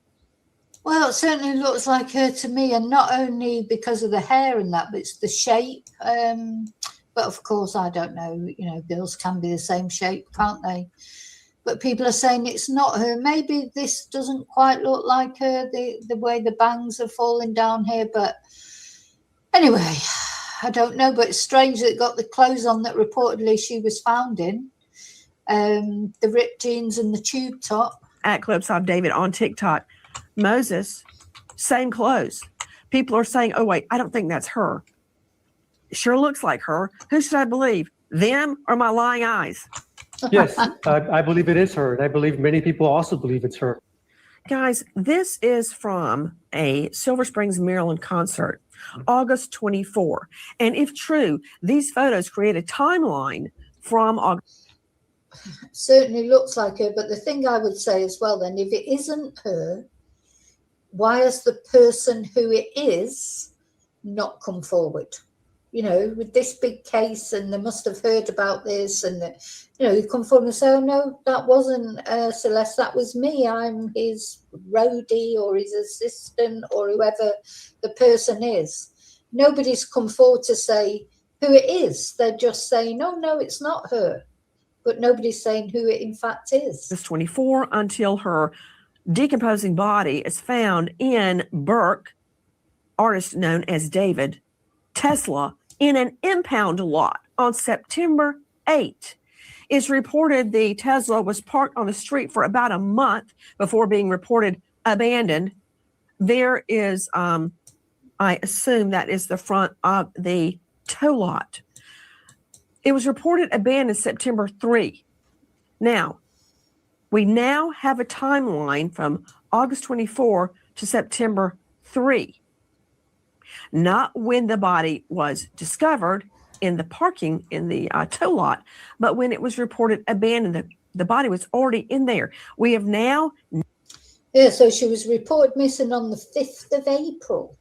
Well, it certainly looks like her to me, and not only because of the hair and that, but it's the shape. But of course, I don't know. You know, girls can be the same shape, can't they? But people are saying it's not her. Maybe this doesn't quite look like her, the way the bangs are falling down here. But anyway, I don't know. But it's strange that it got the clothes on that reportedly she was found in. The ripped jeans and the tube top.
@Clips of David on TikTok. Moses, same clothes. People are saying, oh, wait, I don't think that's her. Sure looks like her. Who should I believe? Them or my lying eyes?
Yes, I believe it is her. And I believe many people also believe it's her.
Guys, this is from a Silver Springs, Maryland concert, August 24. And if true, these photos create a timeline from August.
Certainly looks like her, but the thing I would say as well then, if it isn't her, why has the person who it is not come forward? You know, with this big case, and they must have heard about this, and you come forward and say, oh no, that wasn't Celeste, that was me, I'm his roadie or his assistant or whoever the person is. Nobody's come forward to say who it is. They're just saying, oh no, it's not her. But nobody's saying who it in fact is.
This 24 until her decomposing body is found in Burke, artist known as David, Tesla, in an impound lot on September 8. It's reported the Tesla was parked on the street for about a month before being reported abandoned. There is, I assume that is the front of the tow lot. It was reported abandoned September 3. Now, we now have a timeline from August 24 to September 3. Not when the body was discovered, in the parking in the tow lot. But when it was reported abandoned, the body was already in there. We have now.
Yeah, so she was reported missing on the 5th of April.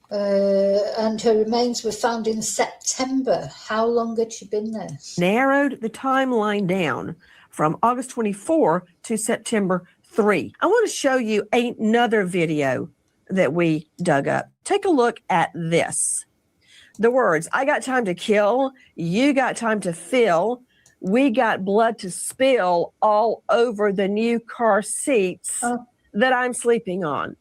And her remains were found in September. How long had she been there?
Narrowed the timeline down from August 24 to September 3. I want to show you another video that we dug up. Take a look at this. The words, I got time to kill, you got time to fill, we got blood to spill all over the new car seats that I'm sleeping on.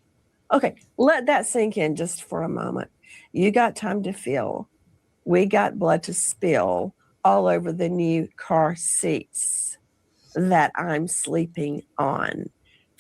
Okay, let that sink in just for a moment. You got time to fill, we got blood to spill all over the new car seats that I'm sleeping on.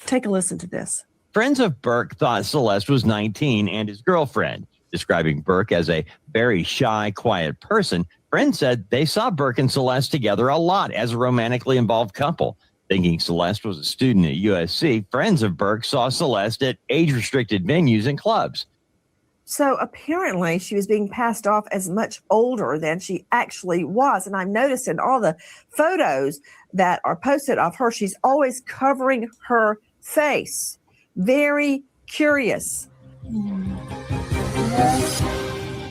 Take a listen to this.
Friends of Burke thought Celeste was 19 and his girlfriend. Describing Burke as a very shy, quiet person, friends said they saw Burke and Celeste together a lot as a romantically involved couple. Thinking Celeste was a student at USC, friends of Burke saw Celeste at age-restricted venues and clubs.
So apparently she was being passed off as much older than she actually was. And I've noticed in all the photos that are posted of her, she's always covering her face. Very curious.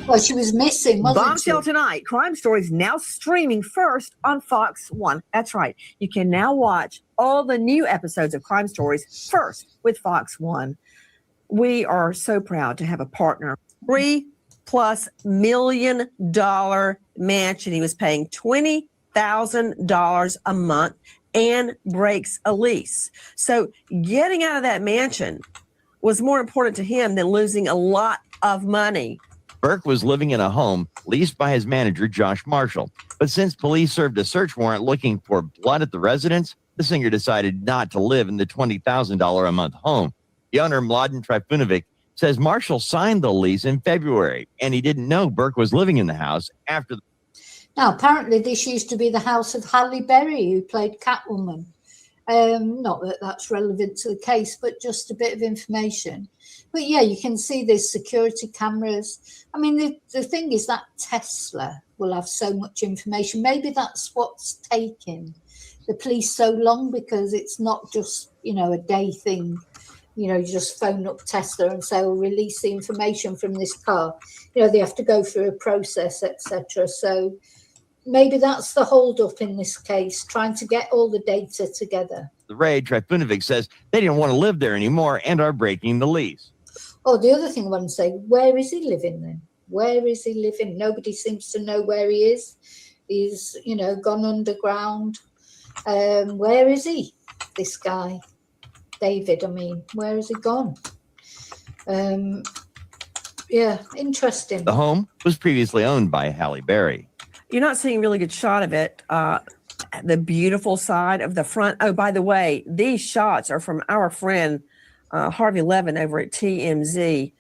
Well, she was missing, wasn't
Bombshell
she?
Tonight. Crime Stories now streaming first on Fox 1. That's right. You can now watch all the new episodes of Crime Stories first with Fox 1. We are so proud to have a partner. $3+ million mansion. He was paying $20,000 a month and breaks a lease. So getting out of that mansion was more important to him than losing a lot of money.
Burke was living in a home leased by his manager, Josh Marshall. But since police served a search warrant looking for blood at the residence, the singer decided not to live in the $20,000 a month home. The owner, Mladen Trifunovic, says Marshall signed the lease in February, and he didn't know Burke was living in the house after.
Now, apparently this used to be the house of Halle Berry, who played Catwoman. Not that that's relevant to the case, but just a bit of information. But yeah, you can see there's security cameras. I mean, the thing is that Tesla will have so much information. Maybe that's what's taking the police so long, because it's not just, a day thing. You just phone up Tesla and say, "Well, release the information from this car." They have to go through a process, etc. So maybe that's the hold up in this case, trying to get all the data together.
The raid, Trifunovic says they didn't want to live there anymore and are breaking the lease.
Oh, the other thing I want to say, where is he living then? Where is he living? Nobody seems to know where he is. He's, gone underground. Where is he, this guy? David, where has he gone? Yeah, interesting.
The home was previously owned by Halle Berry.
You're not seeing a really good shot of it. The beautiful side of the front. Oh, by the way, these shots are from our friend Harvey Levin over at TMZ.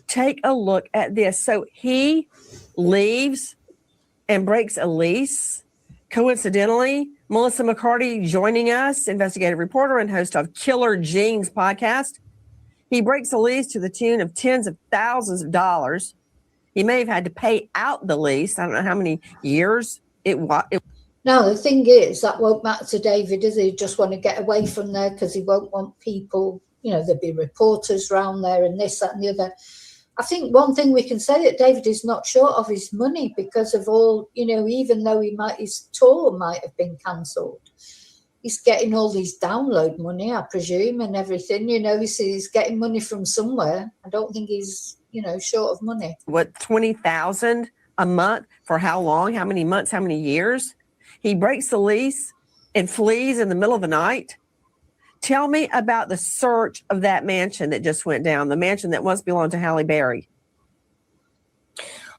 Take a look at this. So he leaves and breaks a lease. Coincidentally, Melissa McCarty joining us, investigative reporter and host of Killer Jeans podcast. He breaks a lease to the tune of tens of thousands of dollars. He may have had to pay out the lease. I don't know how many years it was.
No, the thing is, that won't matter to David, does he? Just want to get away from there because he won't want people, there'll be reporters around there and this, that and the other. I think one thing we can say that David is not short of his money because of all, even though his tour might have been cancelled, he's getting all these download money, I presume, and everything. He's getting money from somewhere. I don't think he's, short of money.
What, $20,000 a month for how long? How many months? How many years? He breaks the lease and flees in the middle of the night. Tell me about the search of that mansion that just went down, the mansion that once belonged to Halle Berry.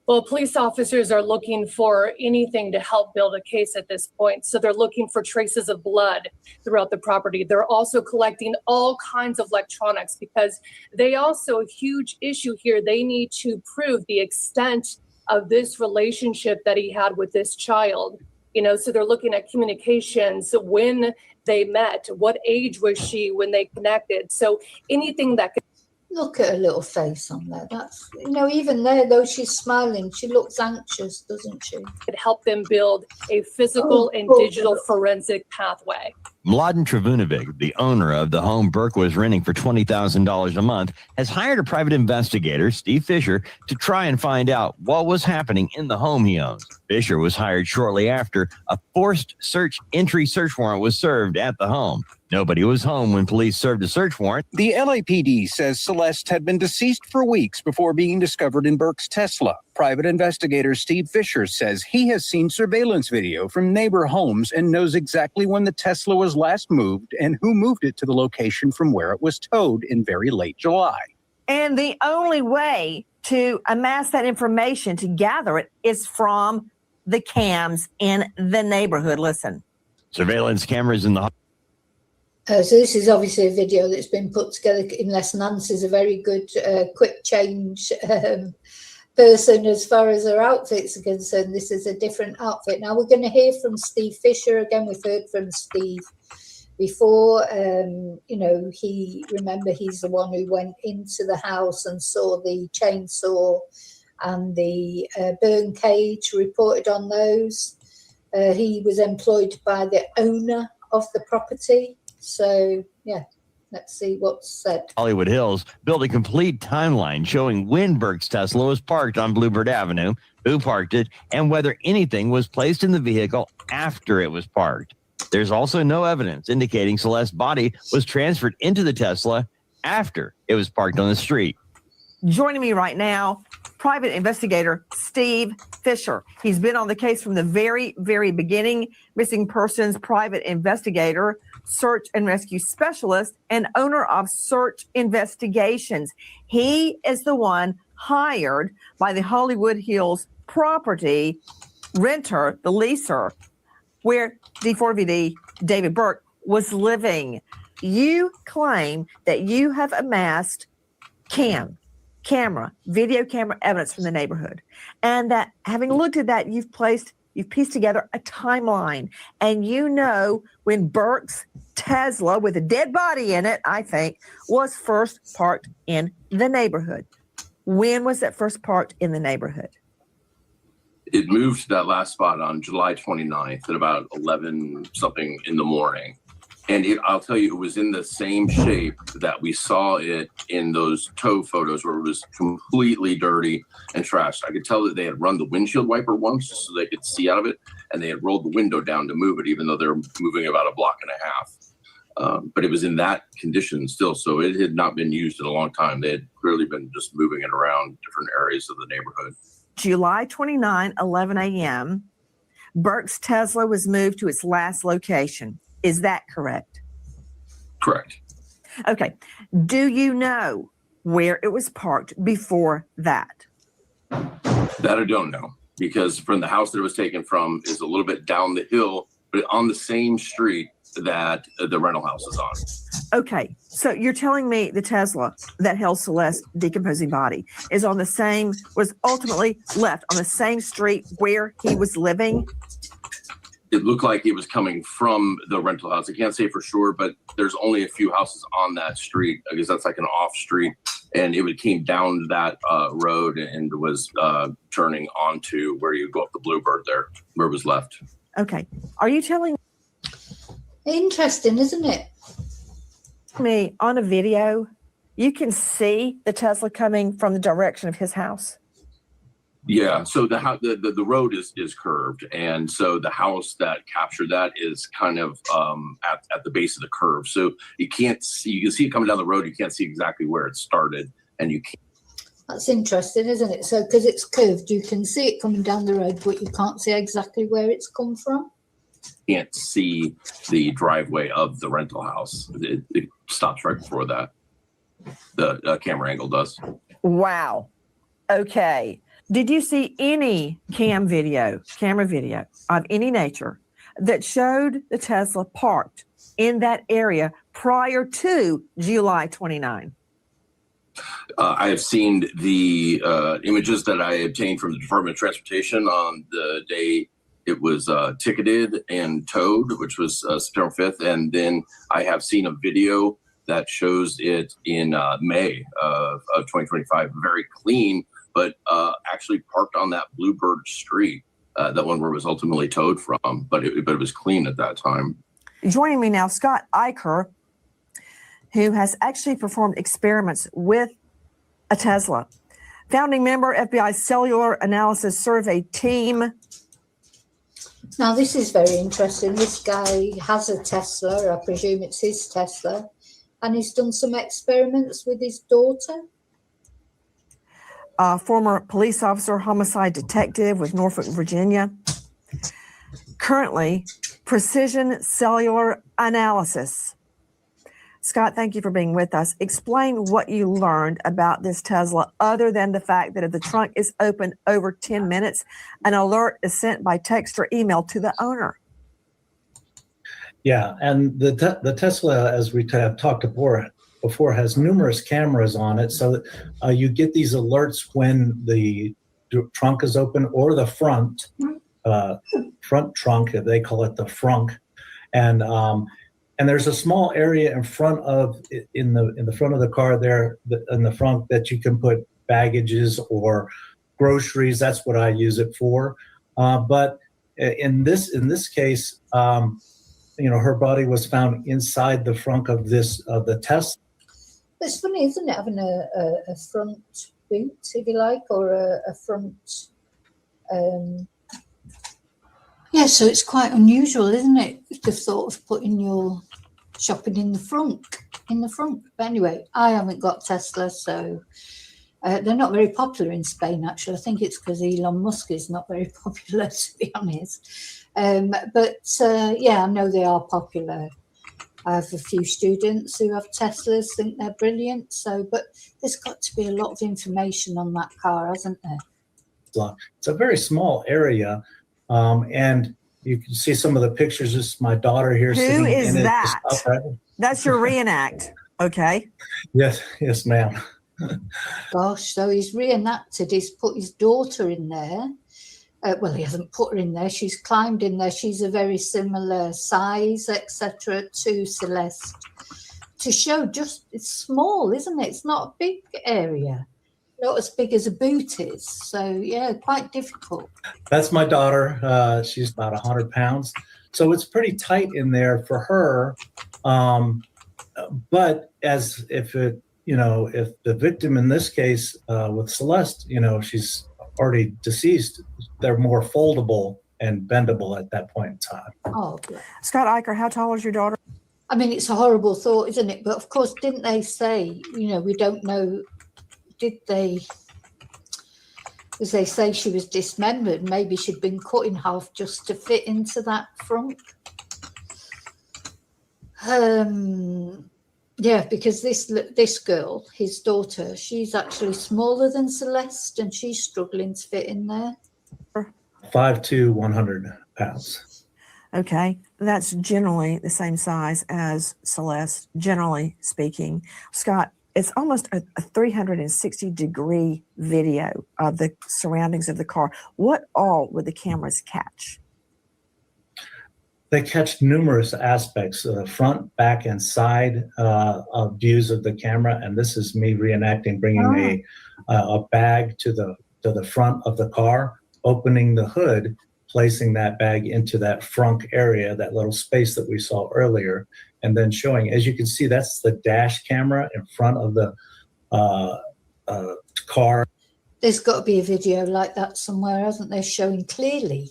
Well, police officers are looking for anything to help build a case at this point. So they're looking for traces of blood throughout the property. They're also collecting all kinds of electronics because a huge issue here. They need to prove the extent of this relationship that he had with this child. So they're looking at communications, when they met, what age was she when they connected. So anything that could.
Look at her little face on there. That's, you know, even there, though she's smiling, she looks anxious, doesn't she?
It helped them build a physical and digital forensic pathway.
Mladen Trivunovic, the owner of the home Burke was renting for $20,000 a month, has hired a private investigator, Steve Fisher, to try and find out what was happening in the home he owns. Fisher was hired shortly after a forced entry search warrant was served at the home. Nobody was home when police served a search warrant.
The LAPD says Celeste had been deceased for weeks before being discovered in Burke's Tesla. Private investigator Steve Fisher says he has seen surveillance video from neighbor homes and knows exactly when the Tesla was last moved and who moved it to the location from where it was towed in very late July.
And the only way to amass that information, to gather it, is from the cams in the neighborhood. Listen.
Surveillance cameras in the
so this is obviously a video that's been put together unless Nancy's a very good quick change person as far as her outfits are concerned. This is a different outfit. Now we're going to hear from Steve Fisher again. We've heard from Steve before. You know, he's the one who went into the house and saw the chainsaw and the burn cage, reported on those. He was employed by the owner of the property. So, yeah, let's see what's said.
Hollywood Hills built a complete timeline showing when Burke's Tesla was parked on Bluebird Avenue, who parked it, and whether anything was placed in the vehicle after it was parked. There's also no evidence indicating Celeste's body was transferred into the Tesla after it was parked on the street.
Joining me right now, private investigator Steve Fisher. He's been on the case from the very, very beginning. Missing persons private investigator, search and rescue specialist, and owner of Search Investigations. He is the one hired by the Hollywood Hills property renter, the leaser, where D4VD David Burke was living. You claim that you have amassed video camera evidence from the neighborhood, and that having looked at that, you've pieced together a timeline, and you know when Burke's Tesla with a dead body in it, I think, was first parked in the neighborhood. When was it first parked in the neighborhood?
It moved to that last spot on July 29th at about 11 something in the morning. And I'll tell you, it was in the same shape that we saw it in those tow photos where it was completely dirty and trashed. I could tell that they had run the windshield wiper once so they could see out of it, and they had rolled the window down to move it, even though they were moving about a block and a half. But it was in that condition still, so it had not been used in a long time. They had clearly been just moving it around different areas of the neighborhood.
July 29, 11 a.m., Burke's Tesla was moved to its last location. Is that correct?
Correct.
Okay. Do you know where it was parked before that?
That I don't know, because from the house that it was taken from is a little bit down the hill, but on the same street that the rental house is on.
Okay. So you're telling me the Tesla that held Celeste's decomposing body was ultimately left on the same street where he was living?
It looked like it was coming from the rental house. I can't say for sure, but there's only a few houses on that street because that's like an off street, and it came down that road and was turning onto where you go up the Bluebird there, where it was left.
Okay. Are you telling
Interesting, isn't it?
me on a video you can see the Tesla coming from the direction of his house?
Yeah, so the road is curved, and so the house that captured that is kind of at the base of the curve. So you can see it coming down the road. You can't see exactly where it started, and you can't.
That's interesting, isn't it? So because it's curved, you can see it coming down the road, but you can't see exactly where it's come from.
Can't see the driveway of the rental house. It stops right before that. The camera angle does.
Wow. Okay. Did you see any camera video of any nature that showed the Tesla parked in that area prior to July 29?
I have seen the images that I obtained from the Department of Transportation on the day it was ticketed and towed, which was September 5th. And then I have seen a video that shows it in May of 2025, very clean, but actually parked on that Bluebird Street, that one where it was ultimately towed from, but it was clean at that time.
Joining me now, Scott Eicher, who has actually performed experiments with a Tesla. Founding member, FBI Cellular Analysis Survey Team.
Now, this is very interesting. This guy has a Tesla, I presume it's his Tesla, and he's done some experiments with his daughter.
Former police officer, homicide detective with Norfolk, Virginia. Currently, precision cellular analysis. Scott, thank you for being with us. Explain what you learned about this Tesla, other than the fact that if the trunk is open over 10 minutes, an alert is sent by text or email to the owner.
Yeah, and the Tesla, as we have talked before, has numerous cameras on it, so that you get these alerts when the trunk is open, or the front trunk, they call it the frunk, and there's a small area in the front of the car there, in the front, that you can put baggages or groceries. That's what I use it for. But in this case, her body was found inside the frunk of the Tesla.
It's funny, isn't it, having a front boot, if you like, or a front. Yeah, so it's quite unusual, isn't it, the thought of putting your shopping in the front. But anyway, I haven't got Tesla, so they're not very popular in Spain, actually. I think it's because Elon Musk is not very popular, to be honest. Yeah, I know they are popular. I have a few students who have Teslas, think they're brilliant. But there's got to be a lot of information on that car, hasn't there?
It's a very small area. And you can see some of the pictures. This is my daughter here.
Who is
in
that? That's your reenact. Okay.
Yes, ma'am.
Gosh, so he's reenacted. He's put his daughter in there. Well, he hasn't put her in there. She's climbed in there. She's a very similar size, etc., to Celeste. To show it's small, isn't it? It's not a big area. Not as big as a boot is. So, yeah, quite difficult.
That's my daughter. She's about 100 pounds. So it's pretty tight in there for her. But if the victim in this case with Celeste, she's already deceased, they're more foldable and bendable at that point in time.
Oh,
Scott Eicher, how tall is your daughter?
I mean, it's a horrible thought, isn't it? But of course, didn't they say, we don't know. Did they, as they say, she was dismembered? Maybe she'd been cut in half just to fit into that front. Yeah, because this girl, his daughter, she's actually smaller than Celeste, and she's struggling to fit in there.
5'2", 100 pounds.
Okay, that's generally the same size as Celeste, generally speaking. Scott, it's almost a 360-degree video of the surroundings of the car. What all would the cameras catch?
They catch numerous aspects, front, back, and side views of the camera. And this is me reenacting, bringing a bag to the front of the car, opening the hood, placing that bag into that frunk area, that little space that we saw earlier, and then showing. As you can see, that's the dash camera in front of the car.
There's got to be a video like that somewhere, hasn't there, showing clearly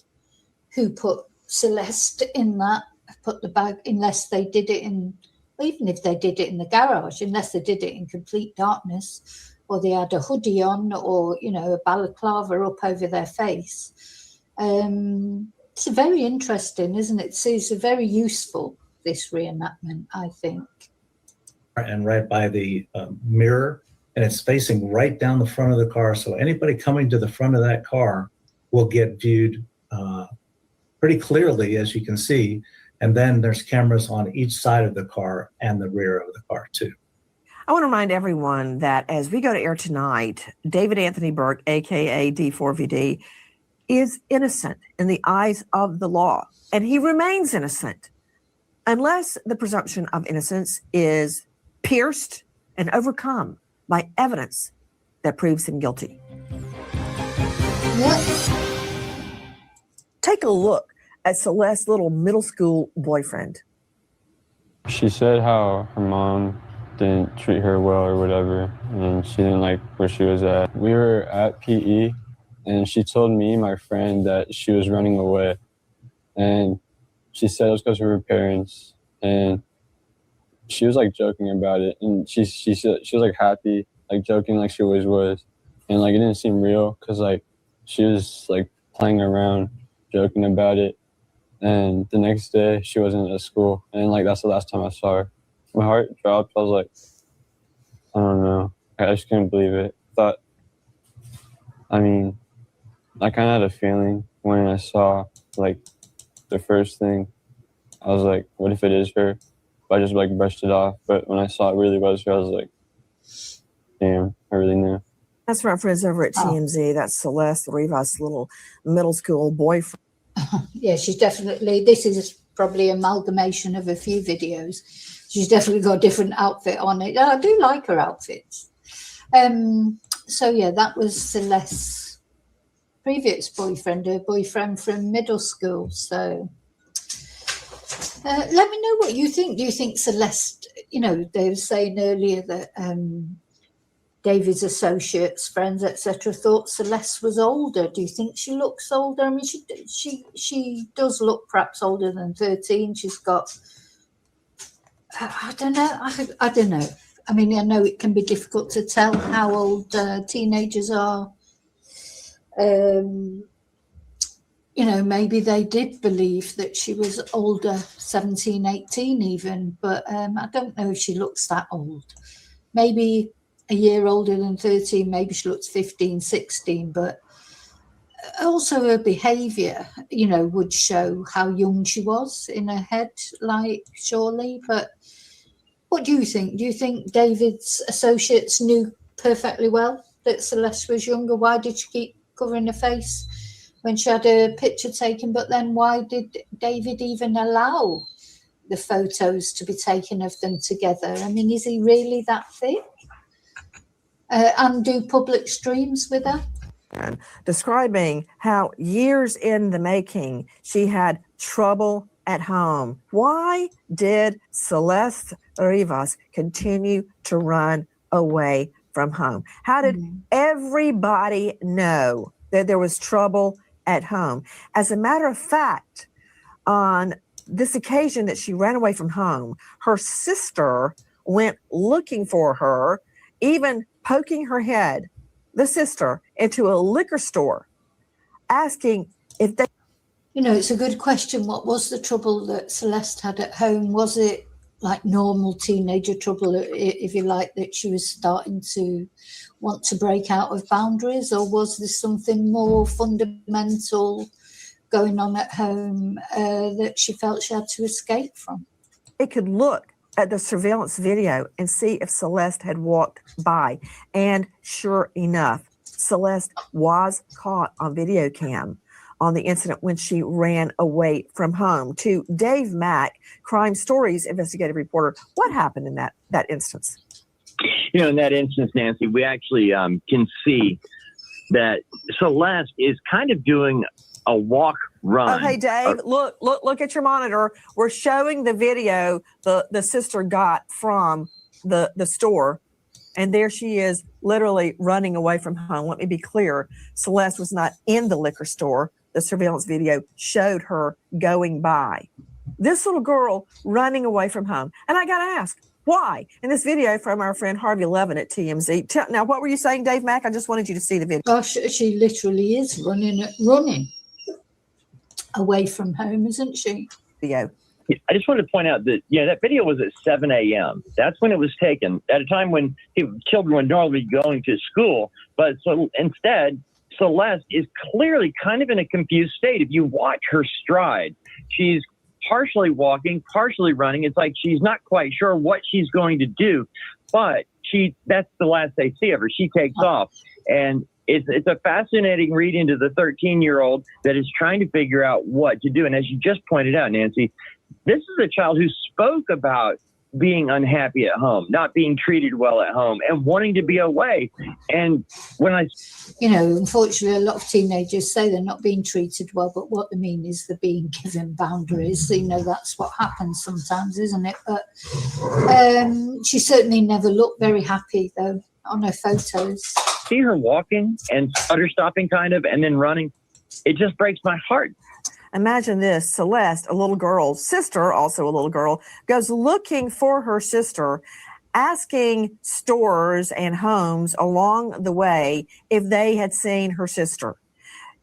who put Celeste in that, put the bag, unless they did it even if they did it in the garage, unless they did it in complete darkness, or they had a hoodie on, or, a balaclava up over their face. It's very interesting, isn't it? It's very useful, this reenactment, I think.
And right by the mirror, and it's facing right down the front of the car. So anybody coming to the front of that car will get viewed pretty clearly, as you can see. And then there's cameras on each side of the car and the rear of the car too.
I want to remind everyone that as we go to air tonight, David Anthony Burke, aka D4VD, is innocent in the eyes of the law, and he remains innocent unless the presumption of innocence is pierced and overcome by evidence that proves him guilty. Take a look at Celeste's little middle school boyfriend.
She said how her mom didn't treat her well or whatever, and she didn't like where she was at. We were at PE, and she told me and my friend that she was running away. And she said it was because of her parents, and she was like joking about it. And she said she was like happy, like joking like she always was. And like it didn't seem real because like she was like playing around, joking about it. And the next day she wasn't at school, and like that's the last time I saw her. My heart dropped. I was like, I don't know. I just couldn't believe it. I kind of had a feeling when I saw like the first thing. I was like, what if it is her? But I just like brushed it off. But when I saw it really was her, I was like, damn, I really knew.
That's from our friends over at TMZ. That's Celeste Rivas' little middle school boyfriend.
Yeah, she's definitely, this is probably amalgamation of a few videos. She's definitely got a different outfit on it. I do like her outfits. So yeah, that was Celeste's previous boyfriend, her boyfriend from middle school. So let me know what you think. Do you think Celeste, you know, they were saying earlier that David's associates, friends, etc., thought Celeste was older. Do you think she looks older? I mean, she does look perhaps older than 13. She's got, I don't know. I don't know. I mean, I know it can be difficult to tell how old teenagers are. You know, maybe they did believe that she was older, 17, 18 even, but I don't know if she looks that old. Maybe a year older than 13, maybe she looks 15, 16, but also her behaviour, you know, would show how young she was in her head, like, surely. But what do you think? Do you think David's associates knew perfectly well that Celeste was younger? Why did she keep covering her face when she had her picture taken? But then why did David even allow the photos to be taken of them together? I mean, is he really that thick? And do public streams with her?
And describing how years in the making, she had trouble at home. Why did Celeste Rivas continue to run away from home? How did everybody know that there was trouble at home? As a matter of fact, on this occasion that she ran away from home, her sister went looking for her, even poking her head, the sister, into a liquor store, asking if they...
You know, it's a good question. What was the trouble that Celeste had at home? Was it like normal teenager trouble, if you like, that she was starting to want to break out of boundaries? Or was there something more fundamental going on at home that she felt she had to escape from?
They could look at the surveillance video and see if Celeste had walked by. And sure enough, Celeste was caught on video cam on the incident when she ran away from home. To Dave Mack, Crime Stories investigative reporter, what happened in that instance?
You know, in that instance, Nancy, we actually can see that Celeste is kind of doing a walk run.
Oh, hey, Dave, look at your monitor. We're showing the video the sister got from the store. And there she is, literally running away from home. Let me be clear. Celeste was not in the liquor store. The surveillance video showed her going by. This little girl running away from home. And I got to ask, why? In this video from our friend Harvey Levin at TMZ. Now, what were you saying, Dave Mack? I just wanted you to see the video.
Gosh, she literally is running away from home, isn't she?
Video.
I just wanted to point out that, that video was at 7 a.m. That's when it was taken, at a time when children would normally be going to school. But so instead, Celeste is clearly kind of in a confused state. If you watch her stride, she's partially walking, partially running. It's like she's not quite sure what she's going to do. But that's the last they see of her. She takes off. And it's a fascinating read into the 13-year-old that is trying to figure out what to do. And as you just pointed out, Nancy, this is a child who spoke about being unhappy at home, not being treated well at home, and wanting to be away. And when I,
unfortunately, a lot of teenagers say they're not being treated well, but what they mean is they're being given boundaries. That's what happens sometimes, isn't it? But she certainly never looked very happy, though, on her photos.
See her walking and stutter stopping kind of, and then running. It just breaks my heart.
Imagine this. Celeste, a little girl, sister, also a little girl, goes looking for her sister, asking stores and homes along the way if they had seen her sister.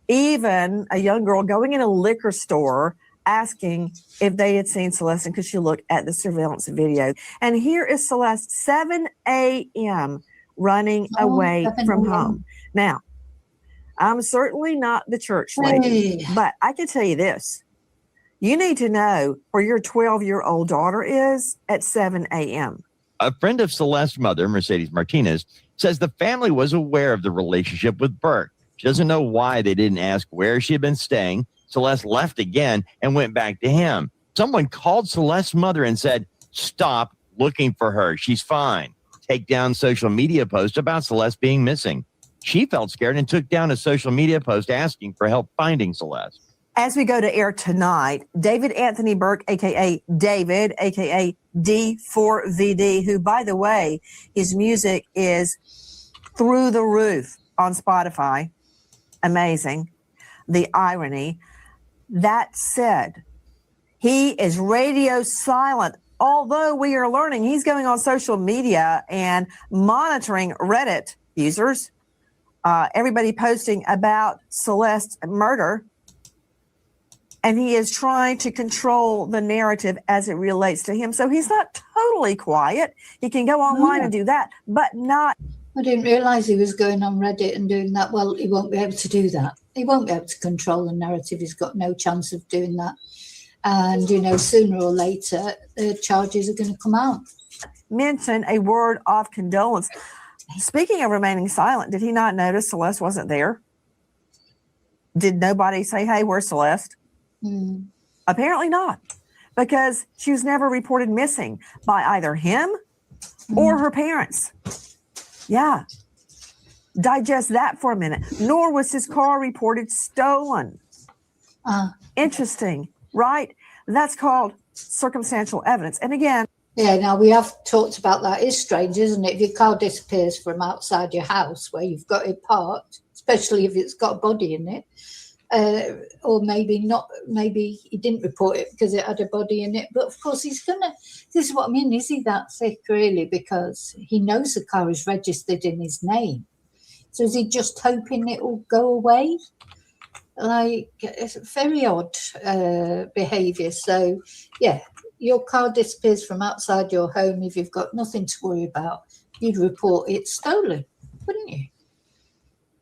Even a young girl going in a liquor store asking if they had seen Celeste, and could she look at the surveillance video. And here is Celeste, 7 a.m., running away from home. Now, I'm certainly not the church lady, but I can tell you this. You need to know where your 12-year-old daughter is at 7 a.m.
A friend of Celeste's mother, Mercedes Martinez, says the family was aware of the relationship with Burke. She doesn't know why they didn't ask where she had been staying. Celeste left again and went back to him. Someone called Celeste's mother and said, "Stop looking for her. She's fine." Take down social media post about Celeste being missing. She felt scared and took down a social media post asking for help finding Celeste.
As we go to air tonight, David Anthony Burke, a.k.a. David, a.k.a. D4VD, who, by the way, his music is through the roof on Spotify. Amazing. The irony. That said, he is radio silent, although we are learning he's going on social media and monitoring Reddit users. Everybody posting about Celeste's murder, and he is trying to control the narrative as it relates to him. So he's not totally quiet. He can go online and do that, but not.
I didn't realize he was going on Reddit and doing that. Well, he won't be able to do that. He won't be able to control the narrative. He's got no chance of doing that. And, sooner or later, the charges are going to come out.
Mention a word of condolence. Speaking of remaining silent, did he not notice Celeste wasn't there? Did nobody say, "Hey, where's Celeste"? Apparently not, because she was never reported missing by either him or her parents. Yeah. Digest that for a minute. Nor was his car reported stolen. Interesting, right? That's called circumstantial evidence. And again,
yeah, now we have talked about that. It's strange, isn't it? If your car disappears from outside your house where you've got it parked, especially if it's got a body in it, or maybe not, maybe he didn't report it because it had a body in it. But of course, this is what I mean. Is he that thick, really? Because he knows the car is registered in his name. So is he just hoping it will go away? It's very odd behavior. So, yeah. Your car disappears from outside your home. If you've got nothing to worry about, you'd report it stolen, wouldn't you?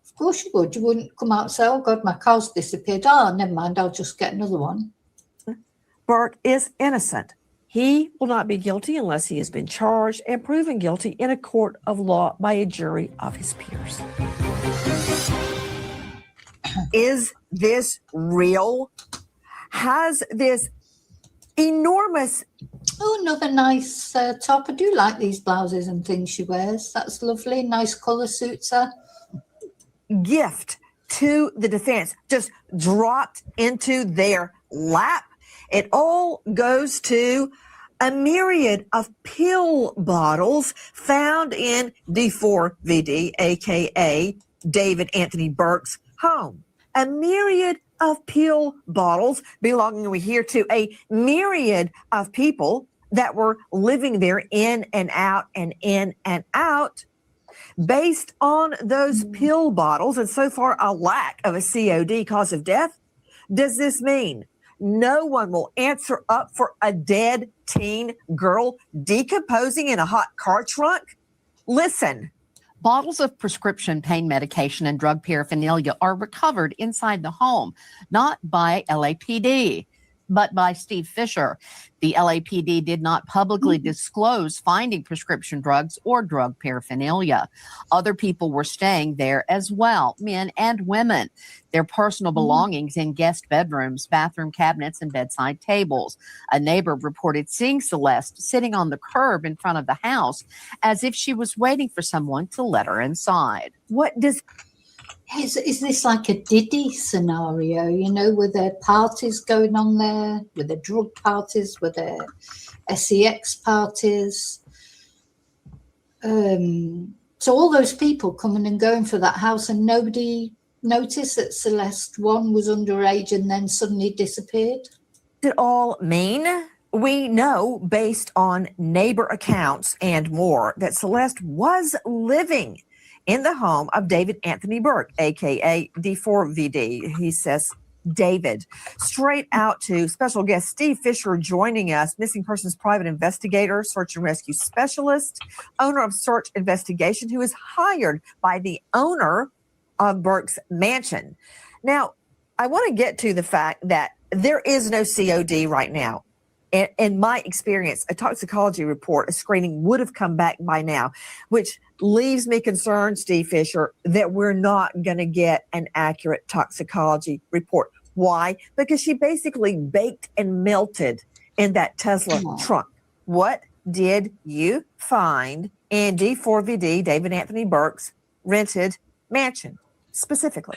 Of course you would. You wouldn't come out and say, "Oh, God, my car's disappeared. Oh, never mind, I'll just get another one."
Burke is innocent. He will not be guilty unless he has been charged and proven guilty in a court of law by a jury of his peers. Is this real? Has this enormous...
Oh, another nice top. I do like these blouses and things she wears. That's lovely. Nice colour, suits her.
Gift to the defense just dropped into their lap. It all goes to a myriad of pill bottles found in D4VD, aka David Anthony Burke's home. A myriad of pill bottles belonging over here to a myriad of people that were living there in and out and in and out. Based on those pill bottles and so far a lack of a COD, cause of death, does this mean no one will answer up for a dead teen girl decomposing in a hot car trunk? Listen.
Bottles of prescription pain medication and drug paraphernalia are recovered inside the home, not by LAPD. but by Steve Fisher. The LAPD did not publicly disclose finding prescription drugs or drug paraphernalia. Other people were staying there as well, men and women. Their personal belongings in guest bedrooms, bathroom cabinets, and bedside tables. A neighbor reported seeing Celeste sitting on the curb in front of the house as if she was waiting for someone to let her inside.
What does...
Is this like a Diddy scenario, you know, were there parties going on there? Were there drug parties? Were there sex parties? So all those people coming and going for that house, and nobody noticed that Celeste, one, was underage and then suddenly disappeared?
It all mean? We know, based on neighbor accounts and more, that Celeste was living in the home of David Anthony Burke, aka D4VD. He says David. Straight out to special guest Steve Fisher joining us, missing persons private investigator, search and rescue specialist, owner of Search Investigation, who is hired by the owner of Burke's mansion. Now, I want to get to the fact that there is no COD right now. In my experience, a toxicology report, a screening would have come back by now, which leaves me concerned, Steve Fisher, that we're not going to get an accurate toxicology report. Why? Because she basically baked and melted in that Tesla trunk. What did you find in D4VD, David Anthony Burke's rented mansion specifically?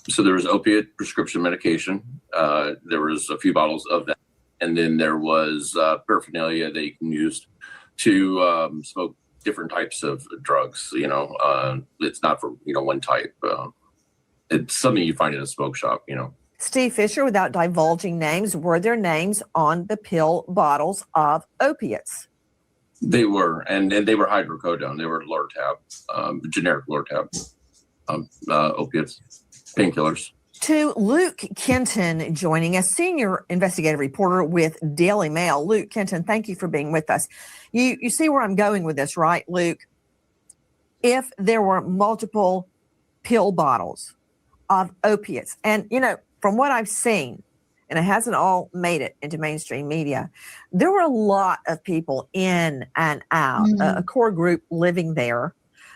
So there was opiate prescription medication. There was a few bottles of that. And then there was paraphernalia that you can use to smoke different types of drugs. You know, it's not for, you know, one type. It's something you find in a smoke shop, you know.
Steve Fisher, without divulging names, were there names on the pill bottles of opiates?
They were, and they were hydrocodone. They were Lortab, generic Lortab, opiates, painkillers.
To Luke Kenton joining us, senior investigative reporter with Daily Mail. Luke Kenton, thank you for being with us. You see where I'm going with this, right, Luke? If there were multiple pill bottles of opiates, and, you know, from what I've seen, and it hasn't all made it into mainstream media, there were a lot of people in and out, a core group living there,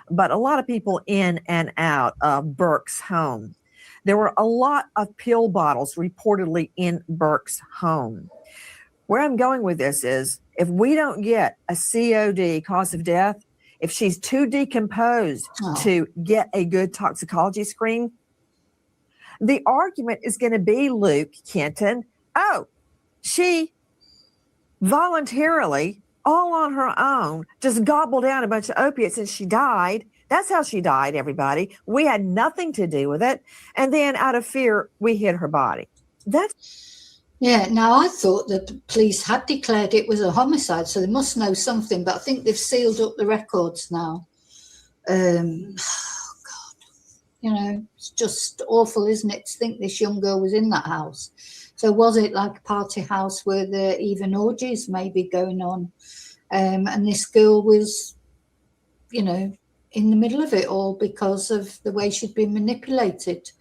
but a lot of people in and out of Burke's home. There were a lot of pill bottles reportedly in Burke's home. Where I'm going with this is, if we don't get a COD, cause of death, if she's too decomposed to get a good toxicology screen, the argument is going to be, Luke Kenton, oh, she voluntarily, all on her own, just gobbled down a bunch of opiates and she died. That's how she died, everybody. We had nothing to do with it. And then out of fear, we hid her body.
Yeah, now I thought that the police had declared it was a homicide, so they must know something, but I think they've sealed up the records now. Oh, God. You know, it's just awful, isn't it, to think this young girl was in that house. So was it like a party house where there even orgies maybe going on? And this girl was, you know, in the middle of it all because of the way she'd been manipulated.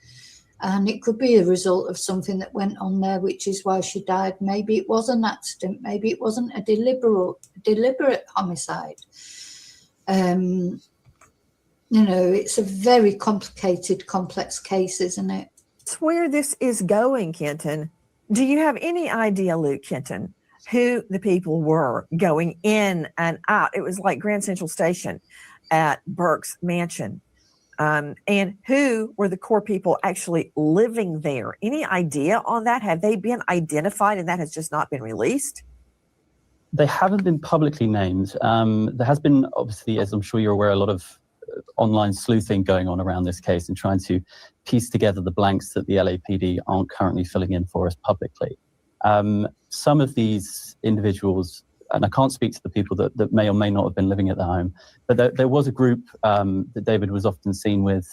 And it could be a result of something that went on there, which is why she died. Maybe it was an accident. Maybe it wasn't a deliberate homicide. You know, it's a very complicated, complex case, isn't it?
It's where this is going, Kenton. Do you have any idea, Luke Kenton, who the people were going in and out? It was like Grand Central Station at Burke's mansion. And who were the core people actually living there? Any idea on that? Have they been identified and that has just not been released?
They haven't been publicly named. There has been, obviously, as I'm sure you're aware, a lot of online sleuthing going on around this case and trying to piece together the blanks that the LAPD aren't currently filling in for us publicly. Some of these individuals, and I can't speak to the people that may or may not have been living at the home, but there was a group that David was often seen with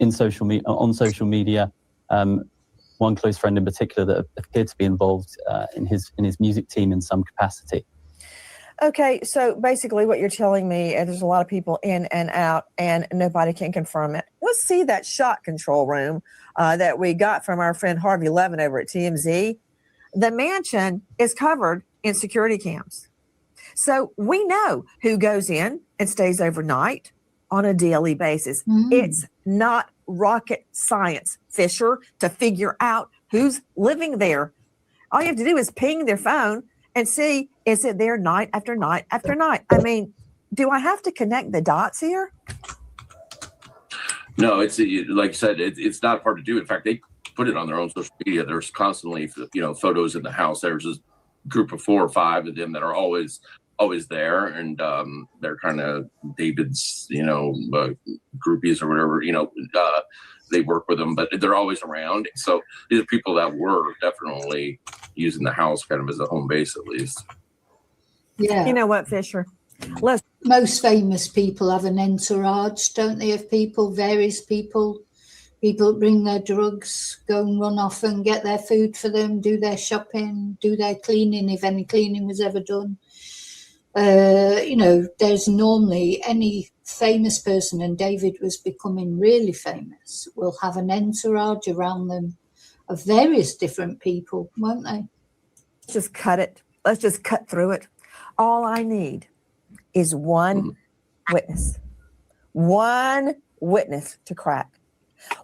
on social media. One close friend in particular that appeared to be involved in his music team in some capacity.
Okay, so basically what you're telling me is there's a lot of people in and out and nobody can confirm it. Let's see that shot control room that we got from our friend Harvey Levin over at TMZ. The mansion is covered in security cams. So we know who goes in and stays overnight on a daily basis. It's not rocket science, Fisher, to figure out who's living there. All you have to do is ping their phone and see, is it there night after night after night? I mean, do I have to connect the dots here?
No, it's like you said, it's not hard to do. In fact, they put it on their own social media. There's constantly, photos in the house. There's a group of 4 or 5 of them that are always there, and they're kind of David's, groupies or whatever. They work with them, but they're always around. So these are people that were definitely using the house kind of as a home base, at least.
Yeah.
You know what, Fisher?
Most famous people have an entourage, don't they? Of people, various people bring their drugs, go and run off and get their food for them, do their shopping, do their cleaning, if any cleaning was ever done. There's normally any famous person, and David was becoming really famous, will have an entourage around them of various different people, won't they?
Just cut it. Let's just cut through it. All I need is one witness to crack,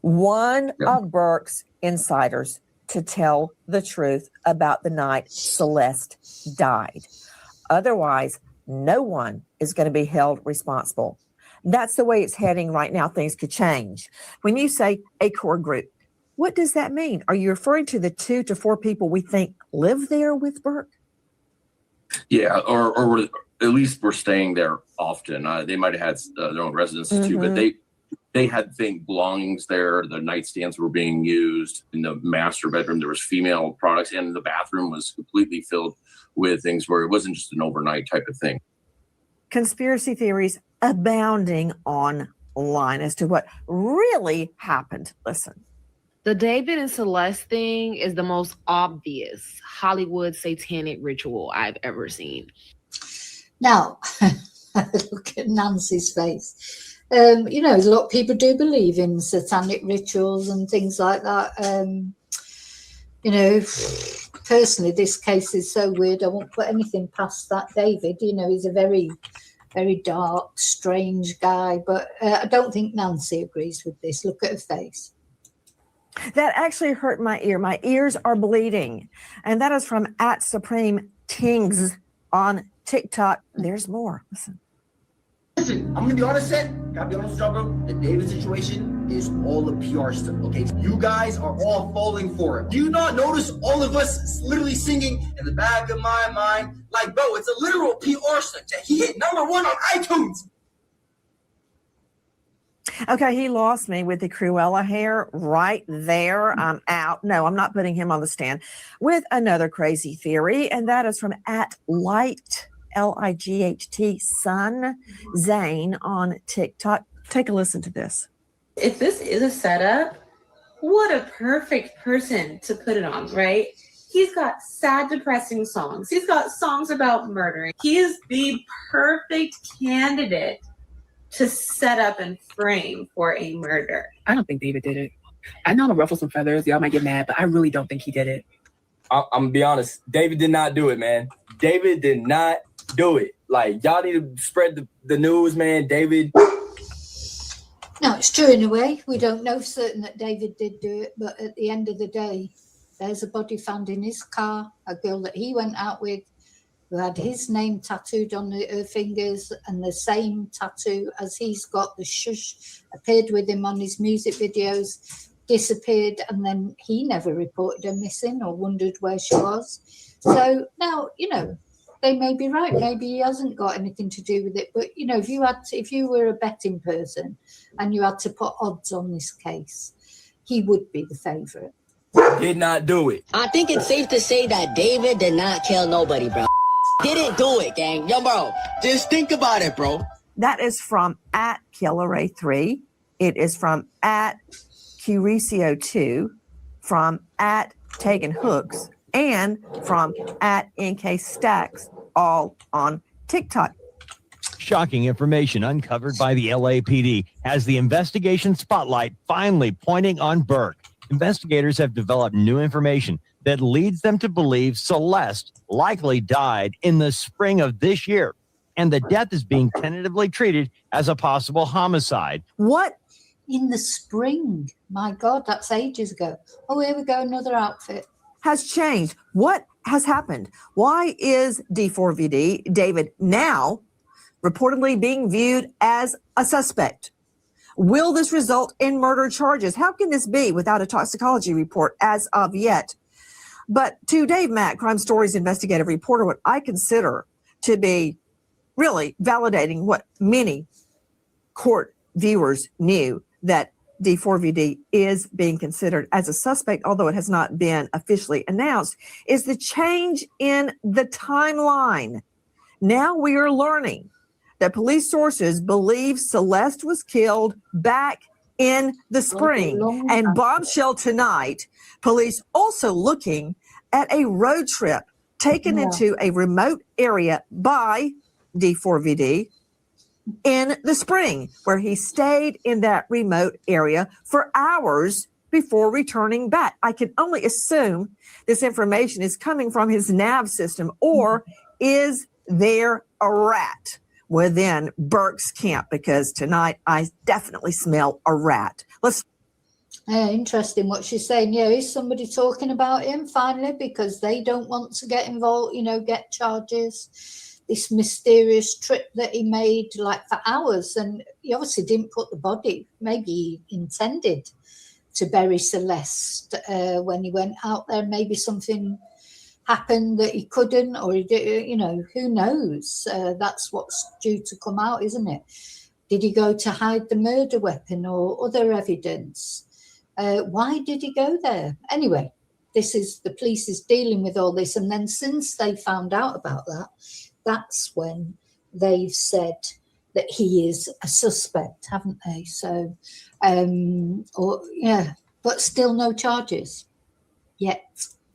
one of Burke's insiders to tell the truth about the night Celeste died. Otherwise, no one is going to be held responsible. That's the way it's heading right now. Things could change. When you say a core group, what does that mean? Are you referring to the 2 to 4 people we think live there with Burke?
Yeah, or at least we're staying there often. They might have had their own residences too, but they had belongings there. The nightstands were being used. In the master bedroom, there was female products, and the bathroom was completely filled with things where it wasn't just an overnight type of thing.
Conspiracy theories abounding online as to what really happened. Listen.
The David and Celeste thing is the most obvious Hollywood satanic ritual I've ever seen.
Now, look at Nancy's face. A lot of people do believe in satanic rituals and things like that. Personally, this case is so weird. I won't put anything past that David. He's a very, very dark, strange guy. But I don't think Nancy agrees with this. Look at her face.
That actually hurt my ear. My ears are bleeding. And that is from @SupremeTings on TikTok. There's more. Listen,
I'm gonna be honest, gotta be honest with y'all, bro. The David situation is all a PR stunt, okay? You guys are all falling for it. Do you not notice all of us literally singing in the back of my mind? Like, bro, it's a literal PR stunt. He hit #1 on iTunes.
okay, he lost me with the Cruella hair right there. I'm out. No, I'm not putting him on the stand with another crazy theory, and that is from @Light, LIGHT, Sun Zane on TikTok. Take a listen to this.
If this is a setup, what a perfect person to put it on, right? He's got sad, depressing songs. He's got songs about murdering. He is the perfect candidate to set up and frame for a murder.
I don't think David did it. I know I'm gonna ruffle some feathers. Y'all might get mad, but I really don't think he did it.
I'm gonna be honest. David did not do it, man. David did not do it. Like, y'all need to spread the news, man. David.
No, it's true in a way. We don't know for certain that David did do it, but at the end of the day, there's a body found in his car, a girl that he went out with, who had his name tattooed on her fingers, and the same tattoo as he's got, the shush, appeared with him on his music videos, disappeared, and then he never reported her missing or wondered where she was. So now, they may be right. Maybe he hasn't got anything to do with it. But, if you were a betting person and you had to put odds on this case, he would be the favourite.
Did not do it.
I think it's safe to say that David did not kill nobody, bro. Didn't do it, gang. Yo, bro, just think about it, bro.
That is from @KillerA3. It is from @Curicio2, from @TaganHooks, and from @NKStacks, all on TikTok.
Shocking information uncovered by the LAPD has the investigation spotlight finally pointing on Burke. investigators have developed new information that leads them to believe Celeste likely died in the spring of this year, and the death is being tentatively treated as a possible homicide.
What?
In the spring? My God, that's ages ago. Oh, here we go, another outfit.
Has changed. What has happened? Why is D4VD, David, now reportedly being viewed as a suspect? Will this result in murder charges? How can this be without a toxicology report as of yet? But to Dave Mack, Crime Stories investigative reporter, what I consider to be really validating what many court viewers knew, that D4VD is being considered as a suspect, although it has not been officially announced, is the change in the timeline. Now we are learning that police sources believe Celeste was killed back in the spring. And bombshell tonight, police also looking at a road trip taken into a remote area by D4VD in the spring, where he stayed in that remote area for hours before returning back. I can only assume this information is coming from his nav system, or is there a rat within Burke's camp? Because tonight I definitely smell a rat. Let's.
Interesting what she's saying. Yeah, is somebody talking about him finally because they don't want to get involved, get charges? This mysterious trip that he made like for hours, and he obviously didn't put the body. Maybe he intended to bury Celeste when he went out there. Maybe something happened that he couldn't, or he did, who knows? That's what's due to come out, isn't it? Did he go to hide the murder weapon or other evidence? Why did he go there? Anyway, the police is dealing with all this. And then since they found out about that, that's when they've said that he is a suspect, haven't they? So, but still no charges yet.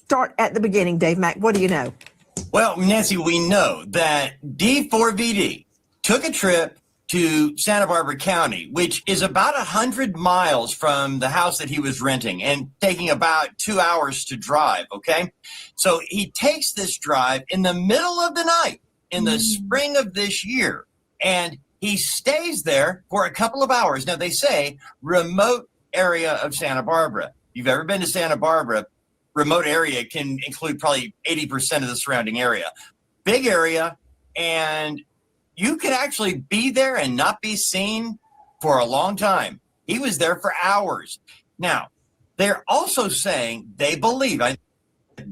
Start at the beginning, Dave Mack. What do you know?
Well, Nancy, we know that D4VD took a trip to Santa Barbara County, which is about 100 miles from the house that he was renting and taking about 2 hours to drive, okay? So he takes this drive in the middle of the night in the spring of this year, and he stays there for a couple of hours. Now, they say remote area of Santa Barbara. If you've ever been to Santa Barbara, remote area can include probably 80% of the surrounding area. Big area, and you can actually be there and not be seen for a long time. He was there for hours. Now, they're also saying they believe, I'm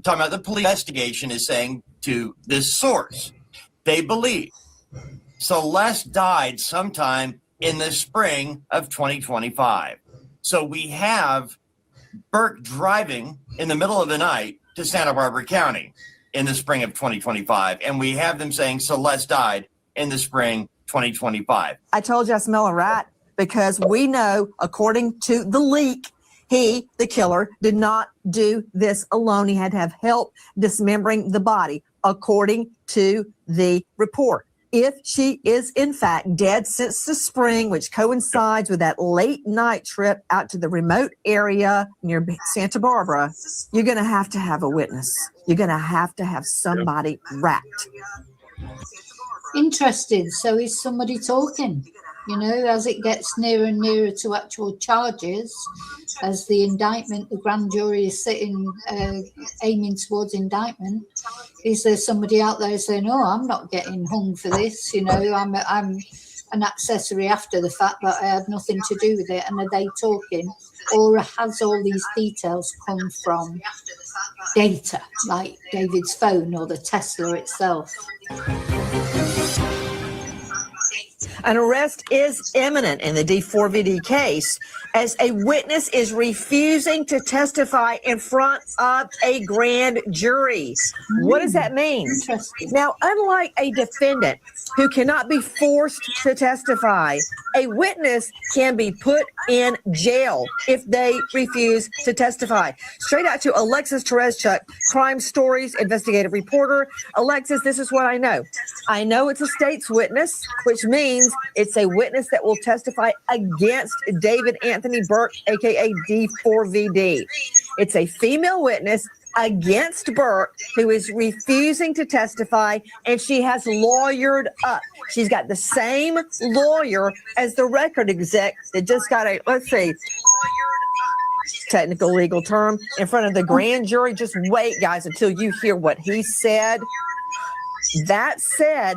talking about the police investigation is saying to this source, they believe Celeste died sometime in the spring of 2025. So we have Burke driving in the middle of the night to Santa Barbara County in the spring of 2025. And we have them saying Celeste died in the spring 2025.
I told you I smell a rat, because we know, according to the leak, he, the killer, did not do this alone. He had to have help dismembering the body, according to the report. If she is in fact dead since the spring, which coincides with that late night trip out to the remote area near Santa Barbara, you're going to have a witness. You're going to have somebody wrapped.
Interesting. So is somebody talking? As it gets nearer and nearer to actual charges, as the indictment, the grand jury is sitting, aiming towards indictment, is there somebody out there saying, "Oh, I'm not getting hung for this. I'm an accessory after the fact, but I had nothing to do with it." And are they talking, or has all these details come from data, like David's phone or the Tesla itself?
An arrest is imminent in the D4VD case as a witness is refusing to testify in front of a grand jury. What does that mean? Now, unlike a defendant who cannot be forced to testify, a witness can be put in jail if they refuse to testify. Straight out to Alexis Tereszchuk, Crime Stories investigative reporter. Alexis, this is what I know. I know it's a state's witness, which means it's a witness that will testify against David Anthony Burke, aka D4VD. It's a female witness against Burke who is refusing to testify, and she has lawyered up. She's got the same lawyer as the record exec that just got a, let's see, technical legal term, in front of the grand jury. Just wait, guys, until you hear what he said. That said,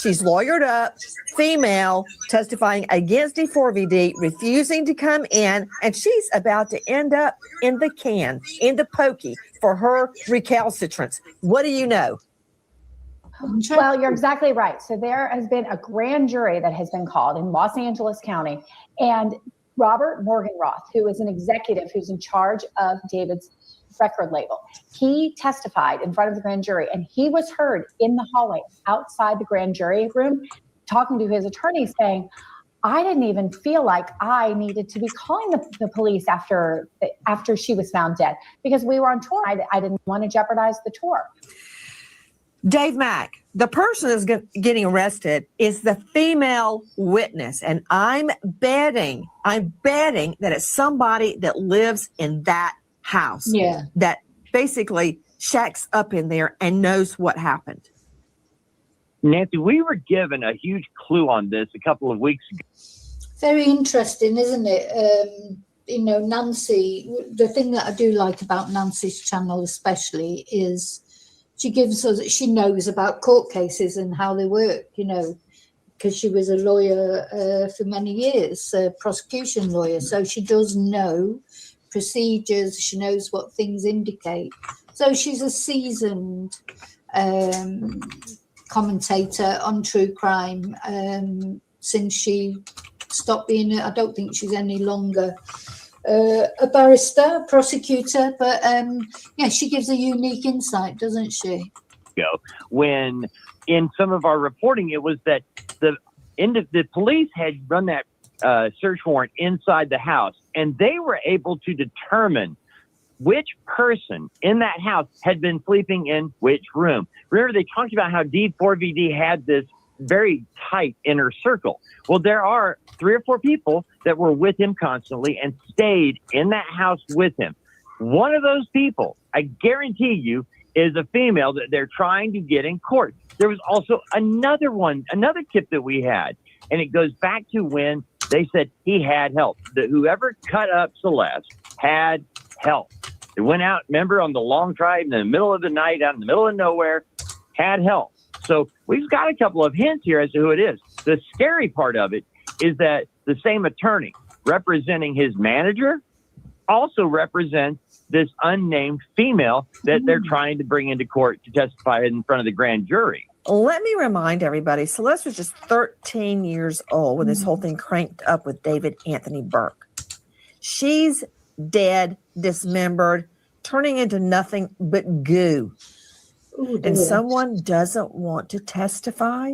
she's lawyered up, female, testifying against D4VD, refusing to come in, and she's about to end up in the can, in the pokey, for her recalcitrance. What do you know?
Well, you're exactly right. So there has been a grand jury that has been called in Los Angeles County, and Robert Morgenroth, who is an executive who's in charge of David's record label, he testified in front of the grand jury, and he was heard in the hallway outside the grand jury room talking to his attorney saying, I didn't even feel like I needed to be calling the police after she was found dead because we were on tour. I didn't want to jeopardize the tour.
Dave Mack, the person that's getting arrested is the female witness, and I'm betting that it's somebody that lives in that house.
Yeah.
That basically shacks up in there and knows what happened.
Nancy, we were given a huge clue on this a couple of weeks ago.
Very interesting, isn't it? Nancy, the thing that I do like about Nancy's channel especially is she knows about court cases and how they work, because she was a lawyer for many years, a prosecution lawyer. So she does know procedures, she knows what things indicate. So she's a seasoned commentator on true crime since she stopped being, I don't think she's any longer a barrister, prosecutor, but she gives a unique insight, doesn't she?
When in some of our reporting, it was that the police had run that search warrant inside the house, and they were able to determine which person in that house had been sleeping in which room. Remember, they talked about how D4VD had this very tight inner circle. Well, there are 3 or 4 people that were with him constantly and stayed in that house with him. One of those people, I guarantee you, is a female that they're trying to get in court. There was also another tip that we had, and it goes back to when they said he had help. That whoever cut up Celeste had help. They went out, remember, on the long drive in the middle of the night, out in the middle of nowhere, had help. So we've got a couple of hints here as to who it is. The scary part of it is that the same attorney representing his manager also represents this unnamed female that they're trying to bring into court to testify in front of the grand jury.
Let me remind everybody, Celeste was just 13 years old when this whole thing cranked up with David Anthony Burke. She's dead, dismembered, turning into nothing but goo. Ooh, and someone doesn't want to testify?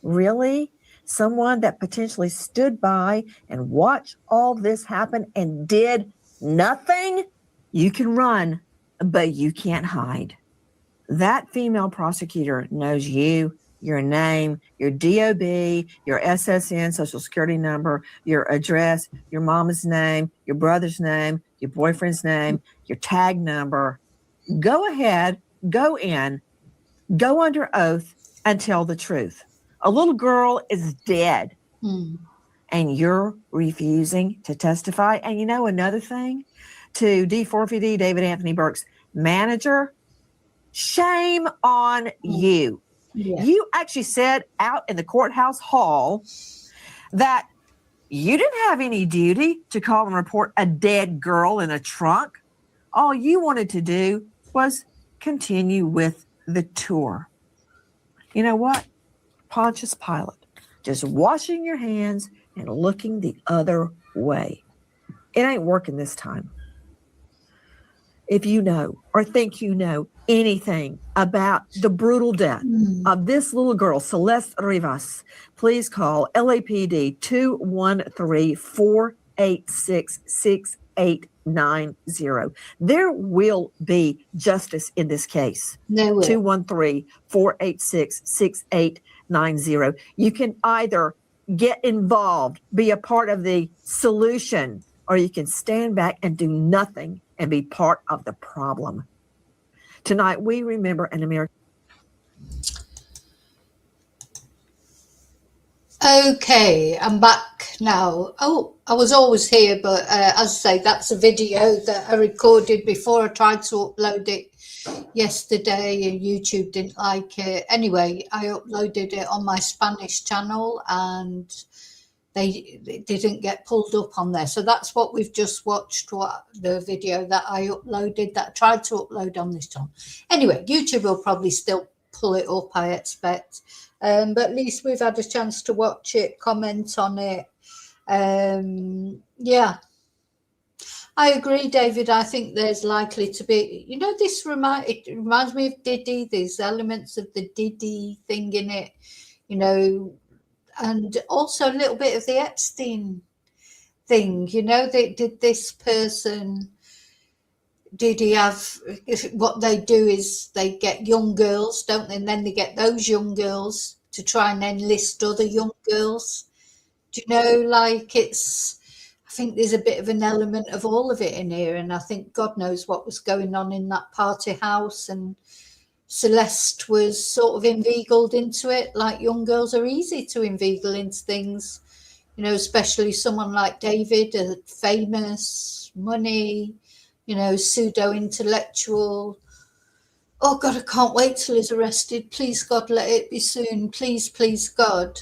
Really? Someone that potentially stood by and watched all this happen and did nothing? You can run, but you can't hide. That female prosecutor knows you, your name, your DOB, your SSN, social security number, your address, your mama's name, your brother's name, your boyfriend's name, your tag number. Go ahead, go in, go under oath, and tell the truth. A little girl is dead, and you're refusing to testify. And you know another thing? To D4VD, David Anthony Burke's manager, shame on you. Yeah. You actually said out in the courthouse hall that you didn't have any duty to call and report a dead girl in a trunk. All you wanted to do was continue with the tour. You know what? Pontius Pilate, just washing your hands and looking the other way. It ain't working this time. If you know or think you know anything about the brutal death of this little girl, Celeste Rivas, please call LAPD 213-486-6890. There will be justice in this case. 213-486-6890. You can either get involved, be a part of the solution, or you can stand back and do nothing and be part of the problem. Tonight, we remember an American.
Okay, I'm back now. Oh, I was always here, but as I say, that's a video that I recorded before I tried to upload it yesterday, and YouTube didn't like it. Anyway, I uploaded it on my Spanish channel, and they didn't get pulled up on there. So that's what we've just watched, what the video that I uploaded, that I tried to upload on this channel. Anyway, YouTube will probably still pull it up, I expect. But at least we've had a chance to watch it, comment on it. Yeah, I agree, David. I think there's likely to be, you know, it reminds me of Diddy. There's elements of the Diddy thing in it, you know, and also a little bit of the Epstein thing. You know, did this person, did he have, what they do is they get young girls, don't they? And then they get those young girls to try and enlist other young girls. Do you know, like I think there's a bit of an element of all of it in here. And I think God knows what was going on in that party house. And Celeste was sort of inveigled into it, like young girls are easy to inveigle into things, you know, especially someone like David, famous, money, you know, pseudo-intellectual. Oh, God, I can't wait till he's arrested. Please, God, let it be soon. Please, please, God.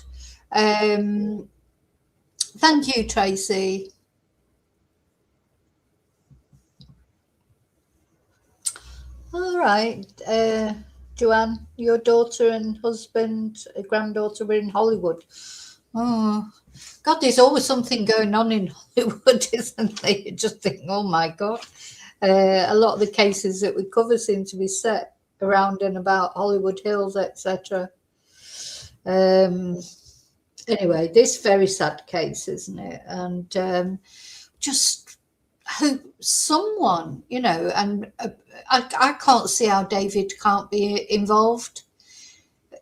Thank you, Tracy. All right. Joanne, your daughter and husband, granddaughter were in Hollywood. Oh, God, there's always something going on in Hollywood, isn't there? You just think, oh, my God. A lot of the cases that we cover seem to be set around and about Hollywood Hills, etc. Anyway, this very sad case, isn't it? And just hope someone, you know, and I can't see how David can't be involved.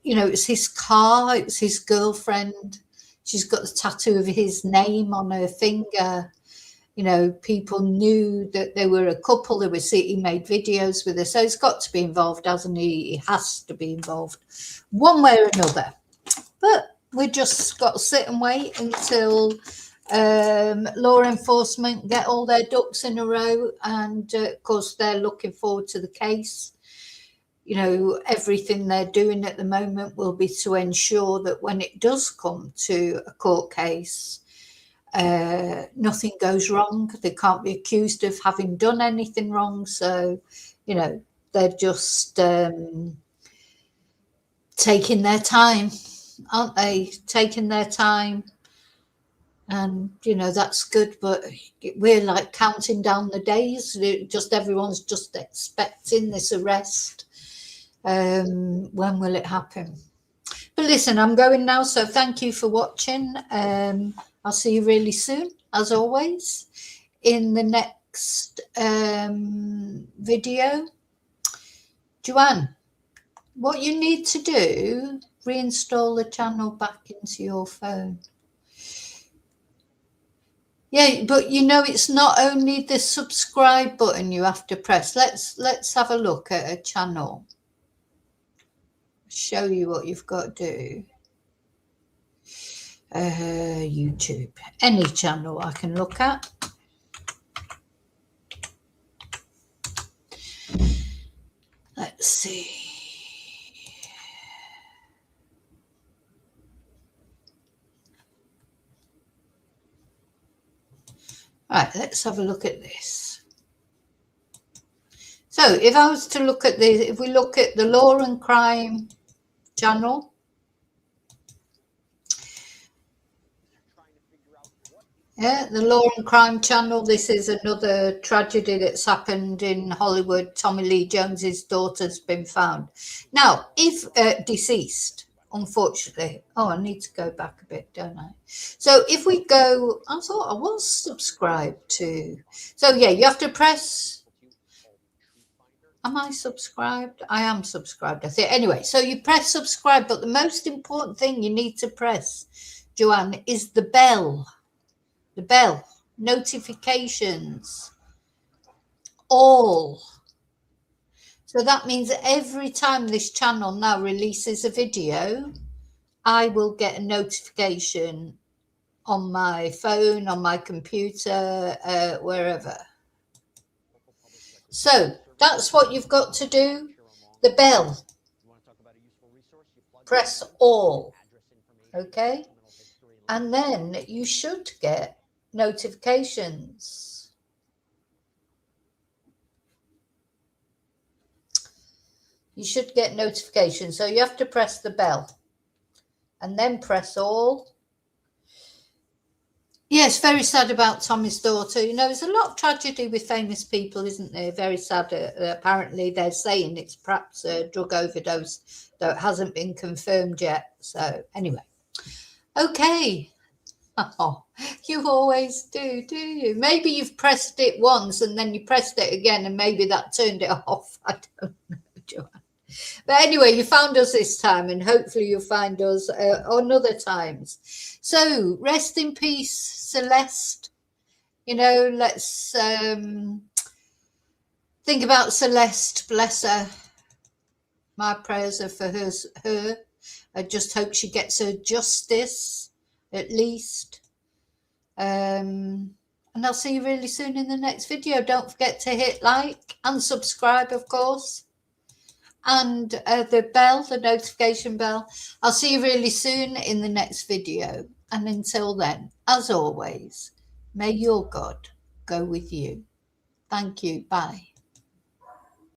You know, it's his car, it's his girlfriend. She's got the tattoo of his name on her finger. You know, people knew that they were a couple. He made videos with her. So he's got to be involved, hasn't he? He has to be involved one way or another. But we just got to sit and wait until law enforcement get all their ducks in a row. And, of course, they're looking forward to the case. You know, everything they're doing at the moment will be to ensure that when it does come to a court case, nothing goes wrong. They can't be accused of having done anything wrong. So, you know, they're just taking their time, aren't they? Taking their time. And, you know, that's good. But we're like counting down the days. Everyone's just expecting this arrest. When will it happen? But listen, I'm going now. So thank you for watching. I'll see you really soon, as always, in the next video. Joanne, what you need to do, reinstall the channel back into your phone. Yeah, but you know, it's not only the subscribe button you have to press. Let's have a look at a channel. Show you what you've got to do. YouTube, any channel I can look at. Let's see. Right, let's have a look at this. So if I was to look at this, if we look at the Law and Crime channel, yeah, the Law and Crime channel. This is another tragedy that's happened in Hollywood. Tommy Lee Jones's daughter's been found. Now, if deceased, unfortunately. Oh, I need to go back a bit, don't I? So if we go, I thought I was subscribed to. So yeah, you have to press. Am I subscribed? I am subscribed, I think. Anyway, so you press subscribe, but the most important thing you need to press, Joanne, is the bell. The bell. Notifications. All. So that means that every time this channel now releases a video, I will get a notification on my phone, on my computer, wherever. So that's what you've got to do. The bell. Press all. Okay? And then you should get notifications. You should get notifications. So you have to press the bell and then press all. Yes, very sad about Tommy's daughter. You know, there's a lot of tragedy with famous people, isn't there? Very sad. Apparently, they're saying it's perhaps a drug overdose, though it hasn't been confirmed yet. So anyway, okay. Oh, you always do you? Maybe you've pressed it once and then you pressed it again and maybe that turned it off. I don't know, Joanne. But anyway, you found us this time and hopefully you'll find us on other times. So rest in peace, Celeste. You know, let's think about Celeste. Bless her. My prayers are for her. I just hope she gets her justice, at least. And I'll see you really soon in the next video. Don't forget to hit like and subscribe, of course. And the bell, the notification bell. I'll see you really soon in the next video. And until then, as always, may your God go with you. Thank you. Bye.